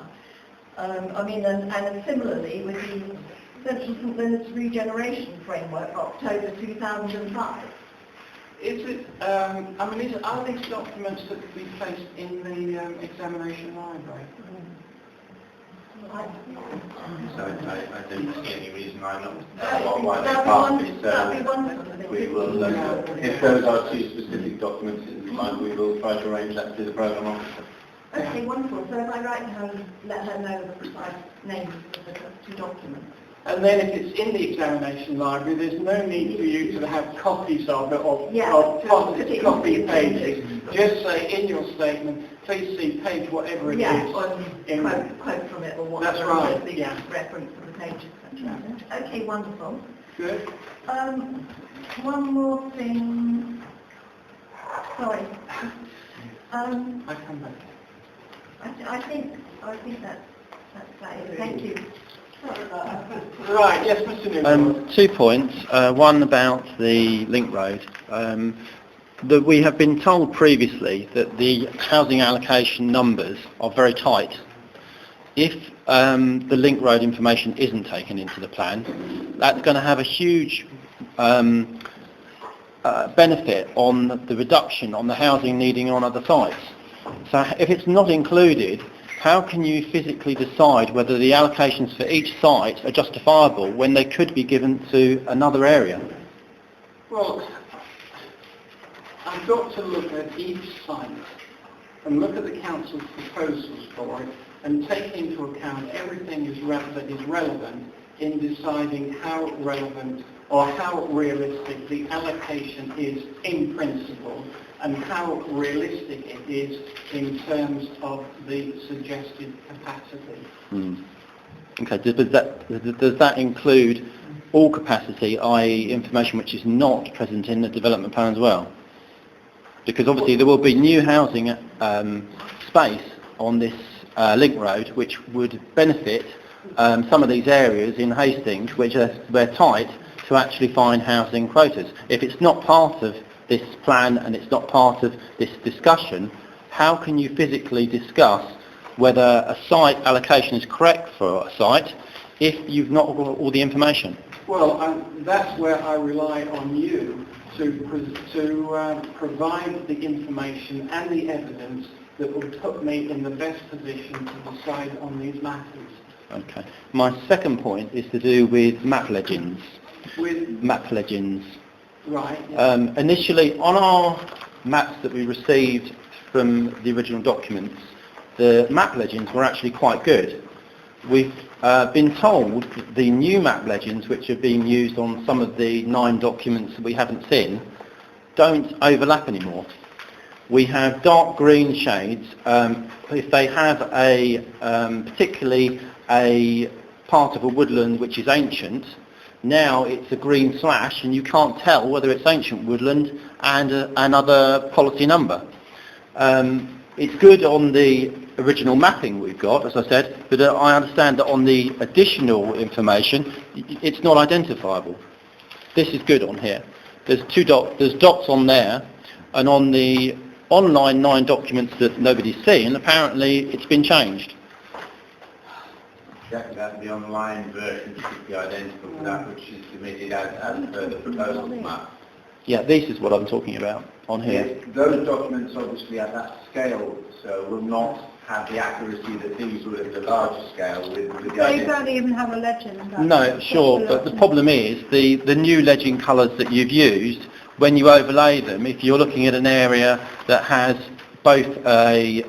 I mean, and similarly with the Central St Leonard's Regeneration Framework, October 2005. Is it, I mean, are these documents that could be placed in the examination library? So I don't see any reason why not. Why they can't be. So we will, if those are 2 specific documents in the library, we will try to arrange that to the programme officer. Okay, wonderful. So if I write to her and let her know the precise names of the 2 documents. And then if it's in the examination library, there's no need for you to have copies of it or copy pages. Just say in your statement, please see page whatever it is. Quote from it or whatever. That's right, the reference to the page, etc. Okay, wonderful. Good. One more thing. Sorry. I come back. I think that's it. Thank you. Right, yes, Mr. Newman. 2 points. One about the link road. That we have been told previously that the housing allocation numbers are very tight. If the link road information isn't taken into the plan, that's going to have a huge benefit on the reduction on the housing needing on other sites. So if it's not included, how can you physically decide whether the allocations for each site are justifiable when they could be given to another area? Well, I've got to look at each site and look at the council's proposals for it and take into account everything that is relevant in deciding how relevant or how realistic the allocation is in principle and how realistic it is in terms of the suggested capacity. Okay, does that include all capacity, i.e. information which is not present in the development plan as well? Because obviously there will be new housing space on this link road which would benefit some of these areas in Hastings which are tight to actually find housing quotas. If it's not part of this plan and it's not part of this discussion, how can you physically discuss whether a site allocation is correct for a site if you've not got all the information? Well, that's where I rely on you to provide the information and the evidence that will put me in the best position to decide on these matters. Okay. My second point is to do with map legends. Map legends. Right. Yeah. Initially, on our maps that we received from the original documents, the map legends were actually quite good. We've been told the new map legends, which are being used on some of the 9 documents that we haven't seen, don't overlap anymore. We have dark green shades. If they have particularly a part of a woodland which is ancient, now it's a green slash and you can't tell whether it's ancient woodland and another policy number. It's good on the original mapping we've got, as I said, but I understand that on the additional information it's not identifiable. This is good on here. There's dots on there, and on the online 9 documents that nobody's seen, apparently it's been changed. Exactly that, the online version should be identical to that which is submitted as per the proposal map. Yeah, this is what I'm talking about on here. Yes, those documents obviously at that scale, so will not have the accuracy that these would at the larger scale with the They don't even have a legend. No, sure, but the problem is the new legend colours that you've used, when you overlay them, if you're looking at an area that has both a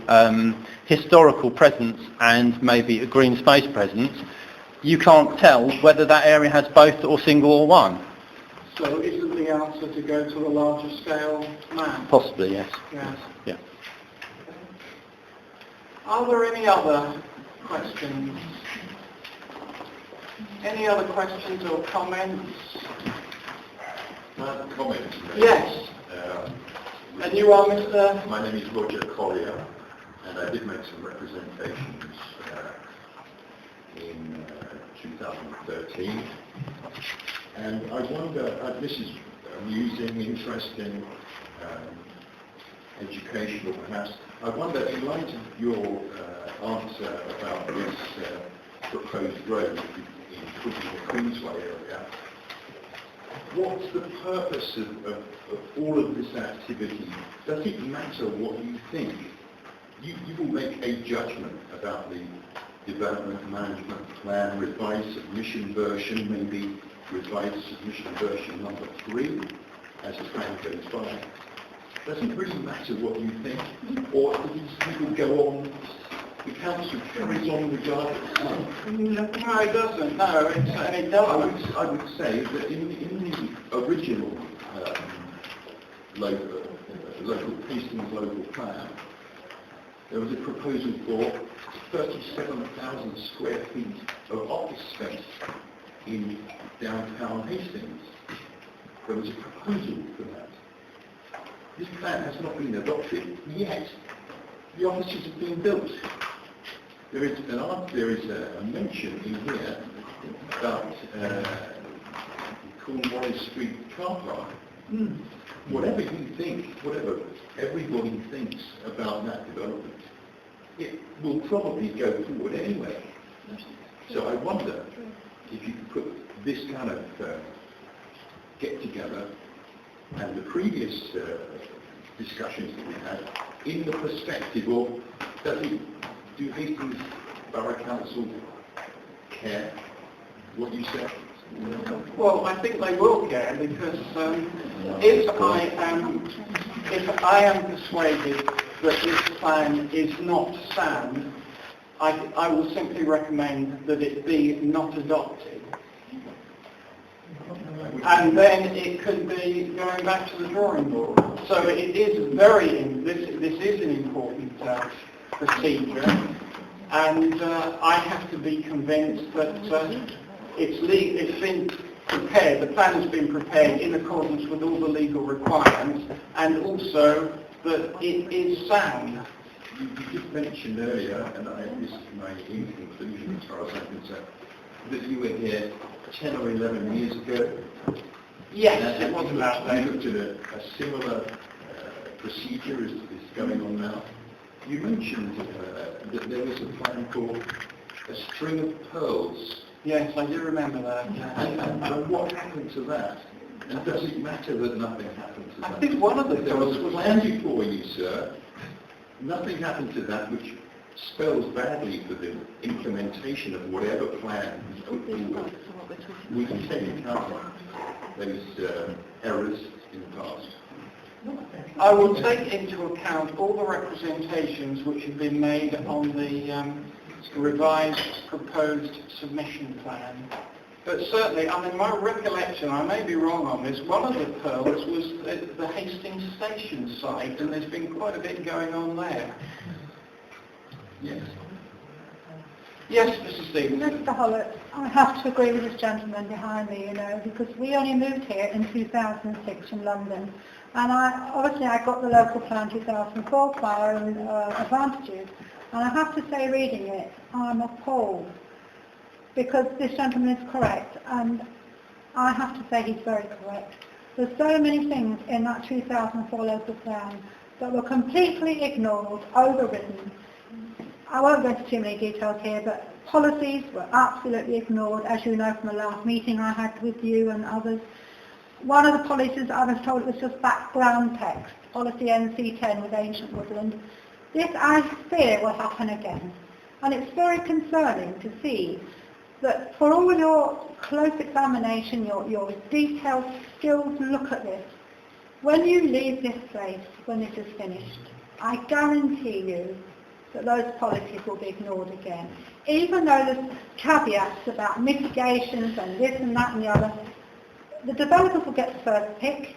historical presence and maybe a green space presence, you can't tell whether that area has both or single or one. So isn't the answer to go to a larger scale map? Possibly, yes. Yes. Yeah. Are there any other questions? Any other questions or comments? Comments? Yes. And you are Mr.? My name is Roger Collier, and I did make some representations in 2013. And I wonder, this is amusing, interesting, educational perhaps. I wonder, in light of your answer about this proposed road in the Queensway area, what's the purpose of all of this activity? Does it matter what you think? You will make a judgment about the Development Management Plan, revised submission version, maybe revised submission version number 3 as the plan goes by. Does it really matter what you think? Or do these people go on the council carries on regardless. No, it doesn't. No, it doesn't. I would say that in the original local Hastings local plan, there was a proposal for 37,000 square feet of office space in downtown Hastings. There was a proposal for that. This plan has not been adopted yet. The offices have been built. There is a mention in here about Cornwallis Street car park. Whatever you think, whatever everybody thinks about that development, it will probably go forward anyway. So I wonder if you could put this kind of get together and the previous discussions that we had in the perspective of do Hastings Borough Council care what you said? Well, I think they will care because if I am persuaded that this plan is not sound, I will simply recommend that it be not adopted. And then it could be going back to the drawing board. So it is this is an important procedure, and I have to be convinced that it's been prepared, the plan has been prepared in accordance with all the legal requirements, and also that it is sound. You just mentioned earlier, and this is my conclusion as far as I'm concerned, that you were here 10 or 11 years ago. Yes, it was about that. You looked at a similar procedure as is going on now. You mentioned that there was a plan called a string of pearls. Yes, I do remember that. And what happened to that? And does it matter that nothing happened to that? I think one of the there was a plan before you, sir. Nothing happened to that, which spells badly for the implementation of whatever plan is put forward. We can take into account those errors in the past. I will take into account all the representations which have been made on the revised proposed submission plan. But certainly, I mean, my recollection, I may be wrong on this, one of the pearls was the Hastings Station site, and there's been quite a bit going on there. Yes. Yes, Mrs. Stevens. Mr. Hollett, I have to agree with this gentleman behind me, because we only moved here in 2006 from London. And obviously I got the local plan 2004 for our own advantages. And I have to say, reading it, I'm appalled. Because this gentleman is correct, and I have to say he's very correct. There's so many things in that 2004 local plan that were completely ignored, overridden. I won't go into too many details here, but policies were absolutely ignored, as you know from the last meeting I had with you and others. One of the policies I was told was just background text, policy NC10 with ancient woodland. This, I fear, will happen again. And it's very concerning to see that for all your close examination, your detailed skills look at this, when you leave this place, when this is finished, I guarantee you that those policies will be ignored again. Even though there's caveats about mitigations and this and that and the other, the developers will get the first pick,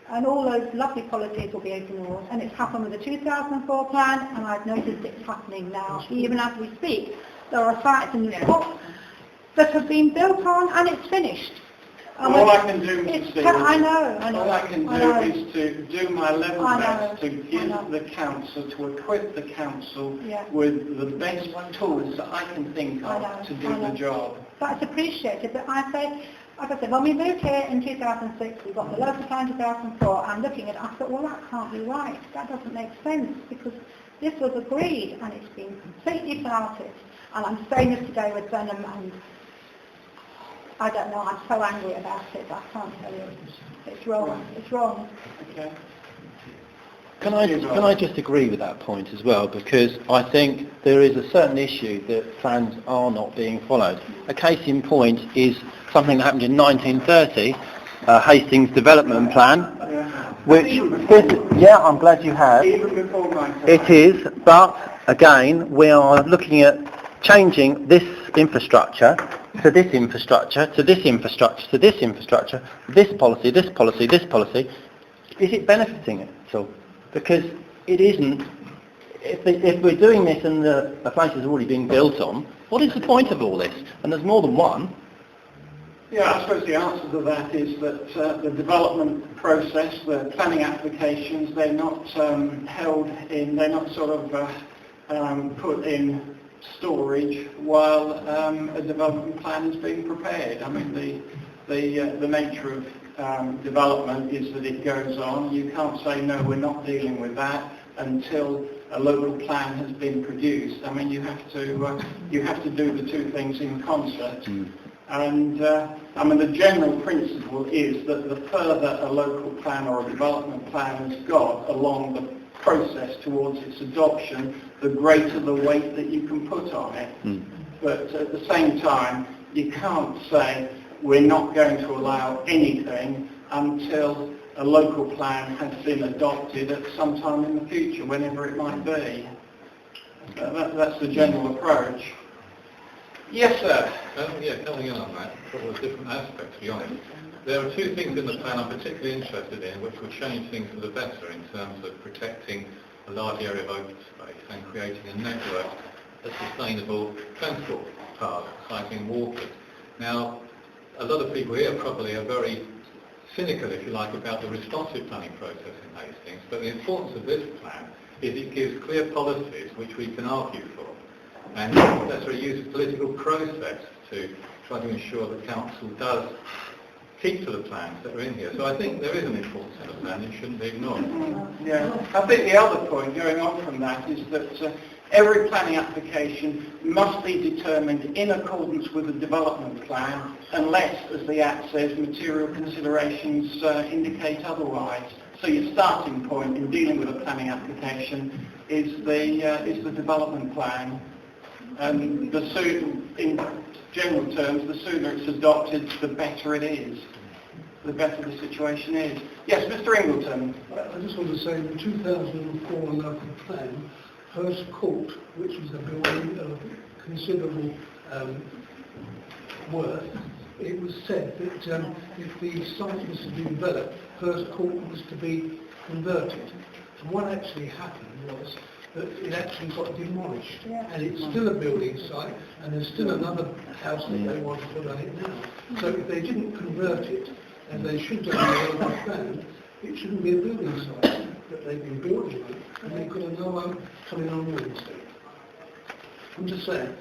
and all those lovely policies will be ignored. And it's happened with the 2004 plan, and I've noticed it's happening now. Even as we speak, there are sites in this book that have been built on, and it's finished. All I can do, Mr. Stevens, I know. All I can do is to do my level best to give the council, to equip the council with the best tools that I can think of to do the job. That's appreciated, but I say, like I said, when we moved here in 2006, we got the local plan 2004, and looking at it, I thought, well, that can't be right. That doesn't make sense, because this was agreed, and it's been completely flouted. And I'm saying this today with Benham, and I don't know, I'm so angry about it, I can't tell you. It's wrong. It's wrong. Okay. Can I just agree with that point as well, because I think there is a certain issue that plans are not being followed. A case in point is something that happened in 1930, Hastings Development Plan, which, I'm glad you have. Even before 1930. It is, but again, we are looking at changing this infrastructure to this infrastructure, to this infrastructure, to this infrastructure, this policy, this policy, this policy. Is it benefiting it at all? Because it isn't. If we're doing this and the place is already being built on, what is the point of all this? And there's more than one. Yeah, I suppose the answer to that is that the development process, the planning applications, they're not held in, they're not sort of put in storage while a development plan is being prepared. I mean, the nature of development is that it goes on. You can't say, no, we're not dealing with that until a local plan has been produced. I mean, you have to do the two things in concert. And I mean, the general principle is that the further a local plan or a development plan has got along the process towards its adoption, the greater the weight that you can put on it. But at the same time, you can't say we're not going to allow anything until a local plan has been adopted at some time in the future, whenever it might be. That's the general approach. Yes, sir. Yeah, coming in on that, a couple of different aspects, to be honest. There are two things in the plan I'm particularly interested in, which will change things for the better in terms of protecting a large area of open space and creating a network of sustainable transport paths, cycling, walking. Now, a lot of people here probably are very cynical, if you like, about the responsive planning process in Hastings, but the importance of this plan is it gives clear policies which we can argue for, and that's where you use a political process to try to ensure that council does keep to the plans that are in here. So I think there is an importance in the plan, it shouldn't be ignored. Yeah, I think the other point going on from that is that every planning application must be determined in accordance with the development plan, unless, as the Act says, material considerations indicate otherwise. So your starting point in dealing with a planning application is the development plan. And in general terms, the sooner it's adopted, the better it is, the better the situation is. Yes, Mr. Ingleton. I just want to say the 2004 local plan, Hurst Court, which was a building of considerable worth, it was said that if the site was to be developed, Hurst Court was to be converted. And what actually happened was that it actually got demolished, and it's still a building site, and there's still another house that they want to put on it now. So if they didn't convert it, and they should have been local plan, it shouldn't be a building site that they've been building on, and they could have no one coming on Wednesday. I'm just saying,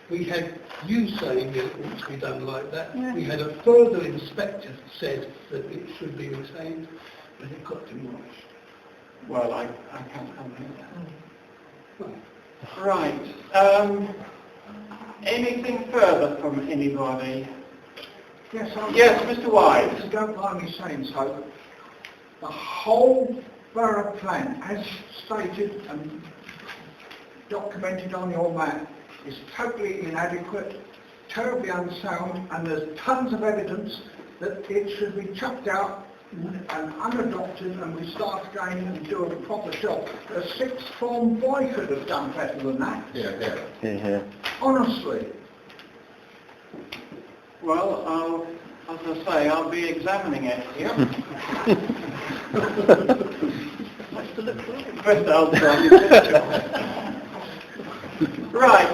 we had you saying that it ought to be done like that. Yeah. We had a further inspector said that it should be retained, but it got demolished. Well, I can't comment on that. Right. Anything further from anybody? Yes, Mr. White. If you don't mind me saying so, the whole borough plan, as stated and documented on your map, is totally inadequate, terribly unsound, and there's tons of evidence that it should be chucked out and unadopted, and we start again and do a proper job. A sixth form boy could have done better than that. Yeah. Honestly. Well, as I say, I'll be examining it. Yeah. First I'll try your picture. Right.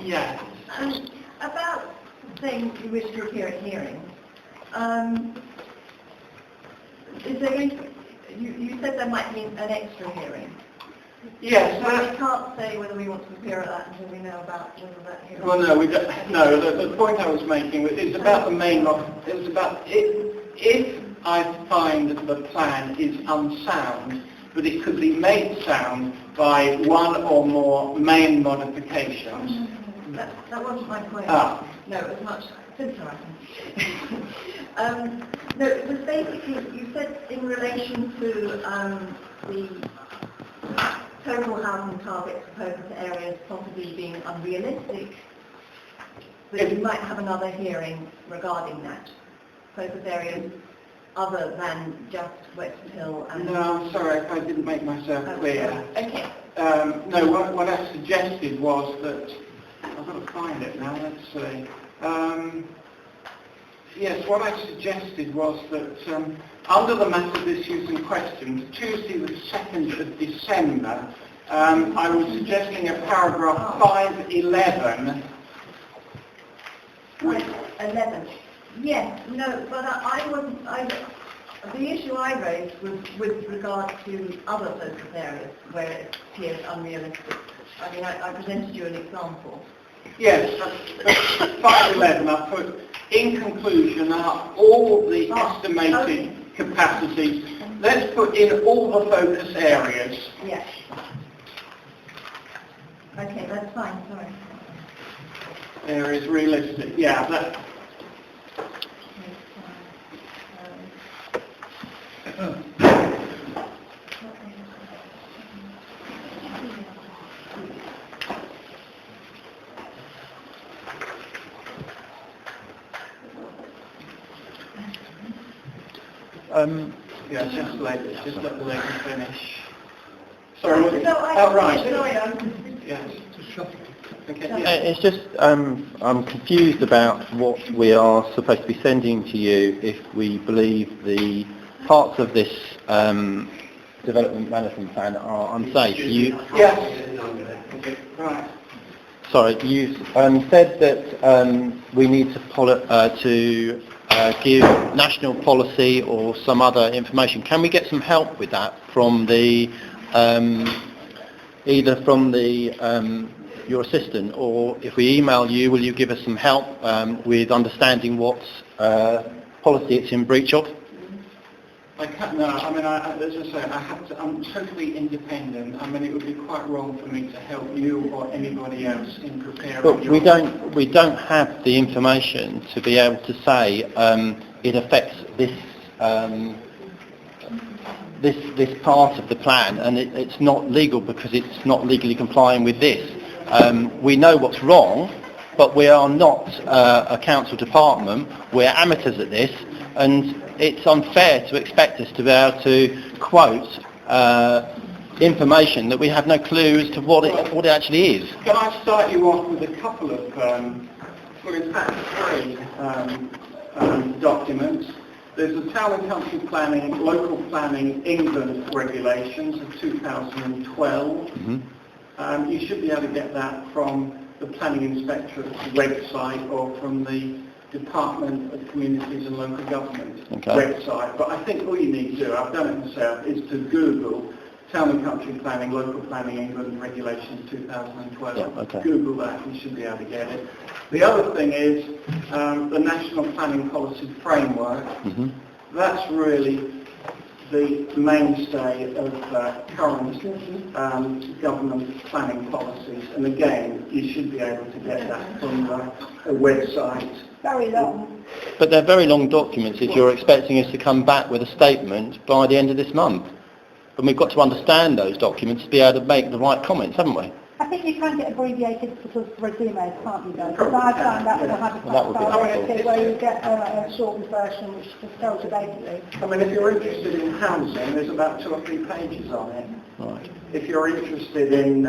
Yeah. About saying you wish to appear at hearings. Is there going to, you said there might be an extra hearing. Yes. So we can't say whether we want to appear at that until we know about whether that hearing. Well, no, we don't. No, the point I was making is about the main. It was about if I find that the plan is unsound, but it could be made sound by one or more main modifications. That wasn't my point. No, it was much simpler, I think. No, it was basically, you said in relation to the total housing targets for focus areas possibly being unrealistic, that you might have another hearing regarding that. Focus areas other than just West Hill and... No, I'm sorry if I didn't make myself clear. Okay. No, what I suggested was that, I've got to find it now, let's see. Yes, what I suggested was that under the matters, issues and questions, Tuesday the 2nd of December, I was suggesting a paragraph 511. 11. Yes, no, but the issue I raised was with regard to other focus areas where it appears unrealistic. I mean, I presented you an example. Yes, 511, I put, in conclusion, are all the estimated capacities. Let's put in all the focus areas. Yes. Okay, that's fine, sorry. Areas realistic, yeah. That, yeah, just let the lady finish. Sorry, what? Oh, right. Yes. Okay, yeah. It's just, I'm confused about what we are supposed to be sending to you if we believe the parts of this development management plan are unsafe. Yes. Right. Sorry, you said that we need to give national policy or some other information. Can we get some help with that from the either from the your assistant, or if we email you, will you give us some help with understanding what policy it's in breach of? I can't, no, I mean, as I say, I'm totally independent. I mean, it would be quite wrong for me to help you or anybody else in preparing. But we don't have the information to be able to say it affects this this part of the plan, and it's not legal because it's not legally complying with this. We know what's wrong, but we are not a council department. We're amateurs at this, and it's unfair to expect us to be able to quote information that we have no clue as to what it actually is. Can I start you off with a couple of, well, in fact, 3 documents. There's the Town and Country Planning, Local Planning England regulations of 2012. Mm-hmm. You should be able to get that from the Planning Inspectorate's website or from the Department of Communities and Local Government website. But I think all you need to do, I've done it myself, is to Google Town and Country Planning, Local Planning England Regulations 2012. Yeah, Google that, you should be able to get it. The other thing is the National Planning Policy Framework. Mm-hmm. That's really the mainstay of current government planning policies. And again, you should be able to get that from a website. Very long. But they're very long documents if you're expecting us to come back with a statement by the end of this month. And we've got to understand those documents to be able to make the right comments, haven't we? I think you can get abbreviated sort of resumes, can't you, though? Because I found that with a habitat where you get a shortened version which just tells you basically. I mean, if you're interested in housing, there's about 2 or 3 pages on it. Right. If you're interested in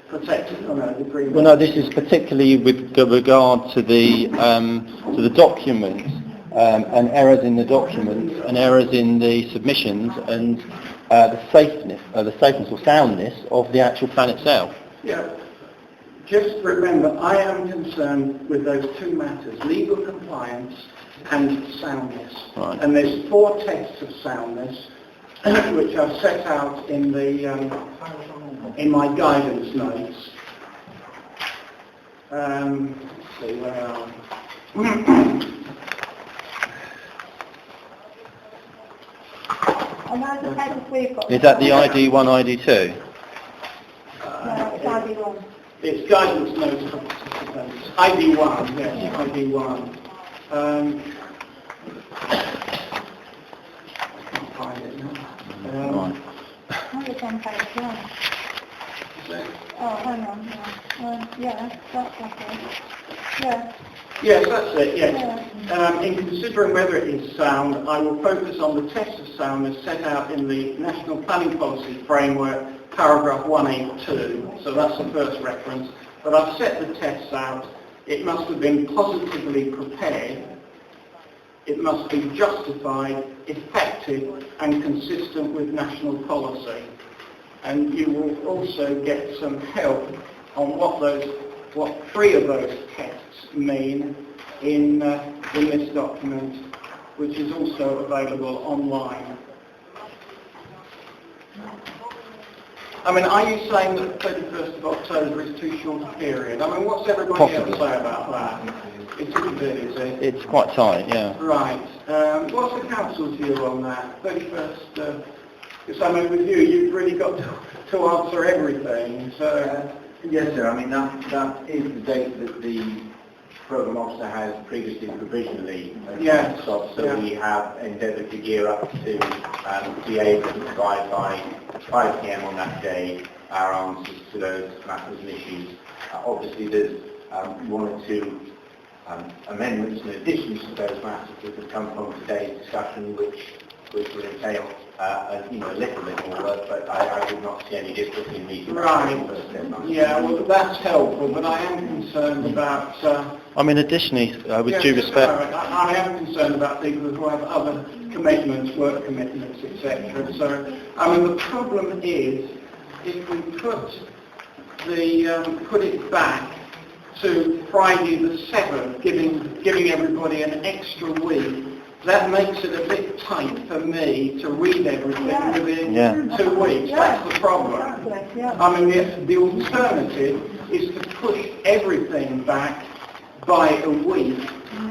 protecting, agreement. Well, no, this is particularly with regard to the documents and errors in the documents and errors in the submissions and the safeness or soundness of the actual plan itself. Yeah. Just remember, I am concerned with those 2 matters, legal compliance and soundness. Right. And there's 4 tests of soundness, which I've set out in the in my guidance notes. Let's see, where are we? Is that the ID1, ID2? No, it's ID1. It's guidance notes for participants. ID1, yes, ID1. I can't find it now. I think it's on page 1. Oh, hang on. Yeah, that's okay. Yeah. Yes, that's it, yes. In considering whether it is sound, I will focus on the test of soundness set out in the National Planning Policy Framework paragraph 182, so that's the first reference. But I've set the tests out. It must have been positively prepared. It must be justified, effective and consistent with national policy. And you will also get some help on what 3 of those tests mean in this document, which is also available online. I mean, are you saying that the 31st of October is too short a period? I mean, what's everybody else say about that? It's a bit, is it? It's quite tight, yeah. Right. What's the council's view on that? 31st, because I mean with you, you've really got to answer everything, so... Yes, sir. I mean, that is the date that the programme officer has previously provisionally stopped, so we have endeavoured to gear up to be able to provide by 5 p.m. on that day our answers to those matters and issues. Obviously, there's 1 or 2 amendments and additions to those matters that have come from today's discussion, which would entail a little bit more work, but I would not see any difficulty in meeting. Right. Yeah, well, that's helpful, but I am concerned about... I mean, additionally, with due respect... I am concerned about people who have other commitments, work commitments, etc. So, I mean, the problem is, if we put it back to Friday the 7th, giving everybody an extra week, that makes it a bit tight for me to read everything within 2 weeks. That's the problem. I mean, the alternative is to push everything back by a week,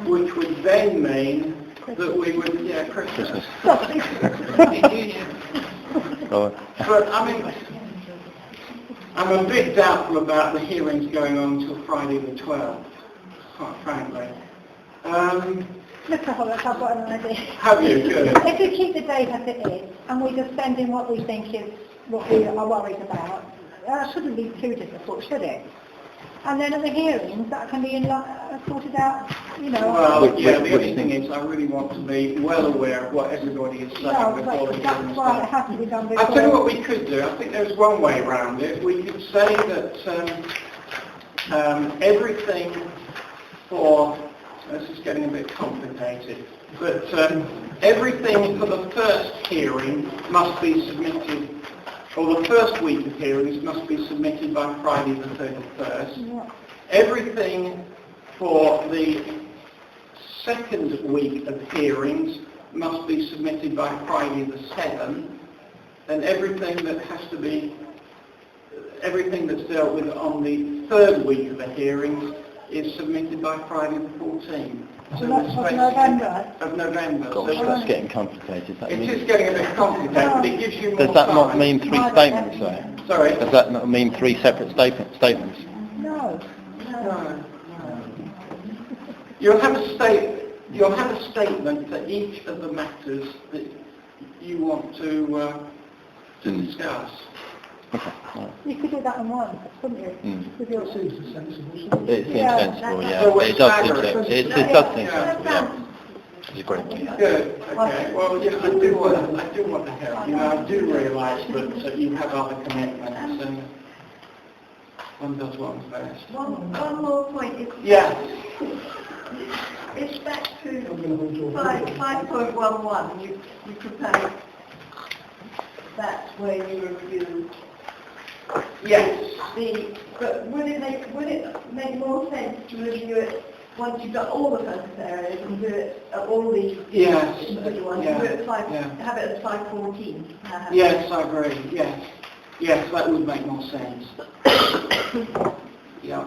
which would then mean that we would, Christmas. But, I mean, I'm a bit doubtful about the hearings going on until Friday the 12th, quite frankly. Mr. Hollis, I've got an idea. Have you? Good. If we keep the date as it is, and we just send in what we think is what we are worried about, that shouldn't be too difficult, should it? And then at the hearings, that can be sorted out, Well, the only thing is, I really want to be well aware of what everybody is saying before the hearings. That's why it has to be done before. I'll tell you what we could do. I think there's one way around it. We could say that everything for... This is getting a bit complicated, but everything for the first hearing must be submitted, or the first week of hearings must be submitted by Friday the 31st. Yeah. Everything for the second week of hearings must be submitted by Friday the 7th, and everything that's dealt with on the third week of the hearings is submitted by Friday the 14th. So that's of November? Of November. Gosh, that's getting complicated. It is getting a bit complicated, but it gives you more Does that time. not mean 3 statements, though? Sorry? Does that not mean 3 separate statements? No. You'll have a statement for each of the matters that you want to discuss. Okay. Right. You could do that in one, couldn't you? With your... It seems sensible, yeah. So It does seem sensible. It does seem sensible, yeah. It's a great idea. Good. Okay. Well, I do want to help. I do realise that you have other commitments, and one does one's best. One more point. It's back to 5.11. You propose that's where you review. Yes. But would it make more sense to review it once you've got all the focus areas and do it at all the individual ones? Do it have it at 5:14. Yes, I agree. Yes, that would make more sense. Yeah.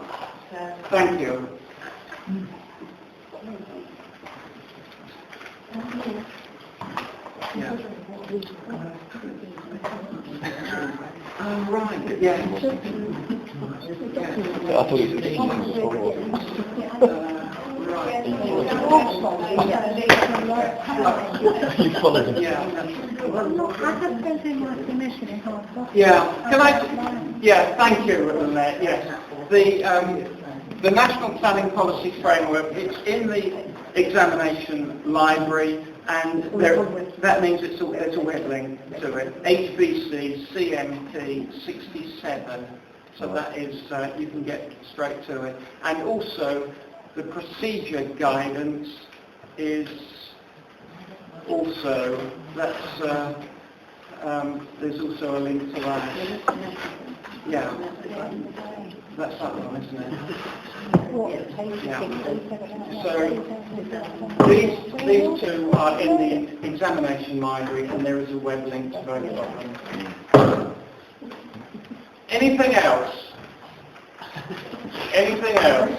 Thank you. Yeah. Right. Yeah. I thought it was You followed him. I have sent in my submission in hard copy. Thank you, Annette. Yes. The National Planning Policy Framework, it's in the examination library, and that means there's a web link to it. HBC CMP 67, so that is, you can get straight to it. And also, the procedure guidance is also, there's also a link to that. Yeah, that's that one, isn't it? Yeah. So these two are in the examination library, and there is a web link to both of them. Anything else? Anything else?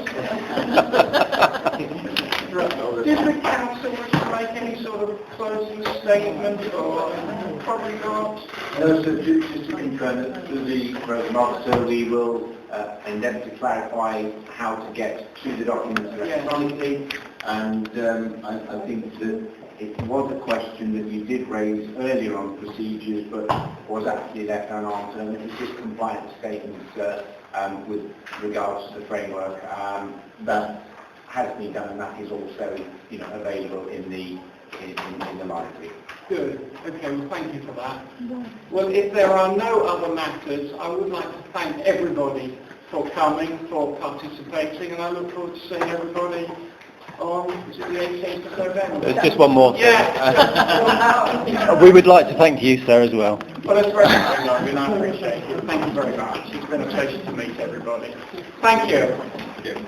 Did the council wish to make any sort of closing statement, or probably not? No, so just to confirm that through the program officer, we will endeavour to clarify how to get to the documents electronically, and I think that it was a question that you did raise earlier on procedures, but was actually left unanswered, and it was just compliance statements with regards to the framework. That has been done, and that is also, available in the library. Good. Okay, well, thank you for that. Well, if there are no other matters, I would like to thank everybody for coming, for participating, and I look forward to seeing everybody on, is it the 18th of November? There's just one more. Yeah. We would like to thank you, sir, as well. Well, that's very kind of you, and I appreciate it. Thank you very much. It's been a pleasure to meet everybody. Thank you. Yeah.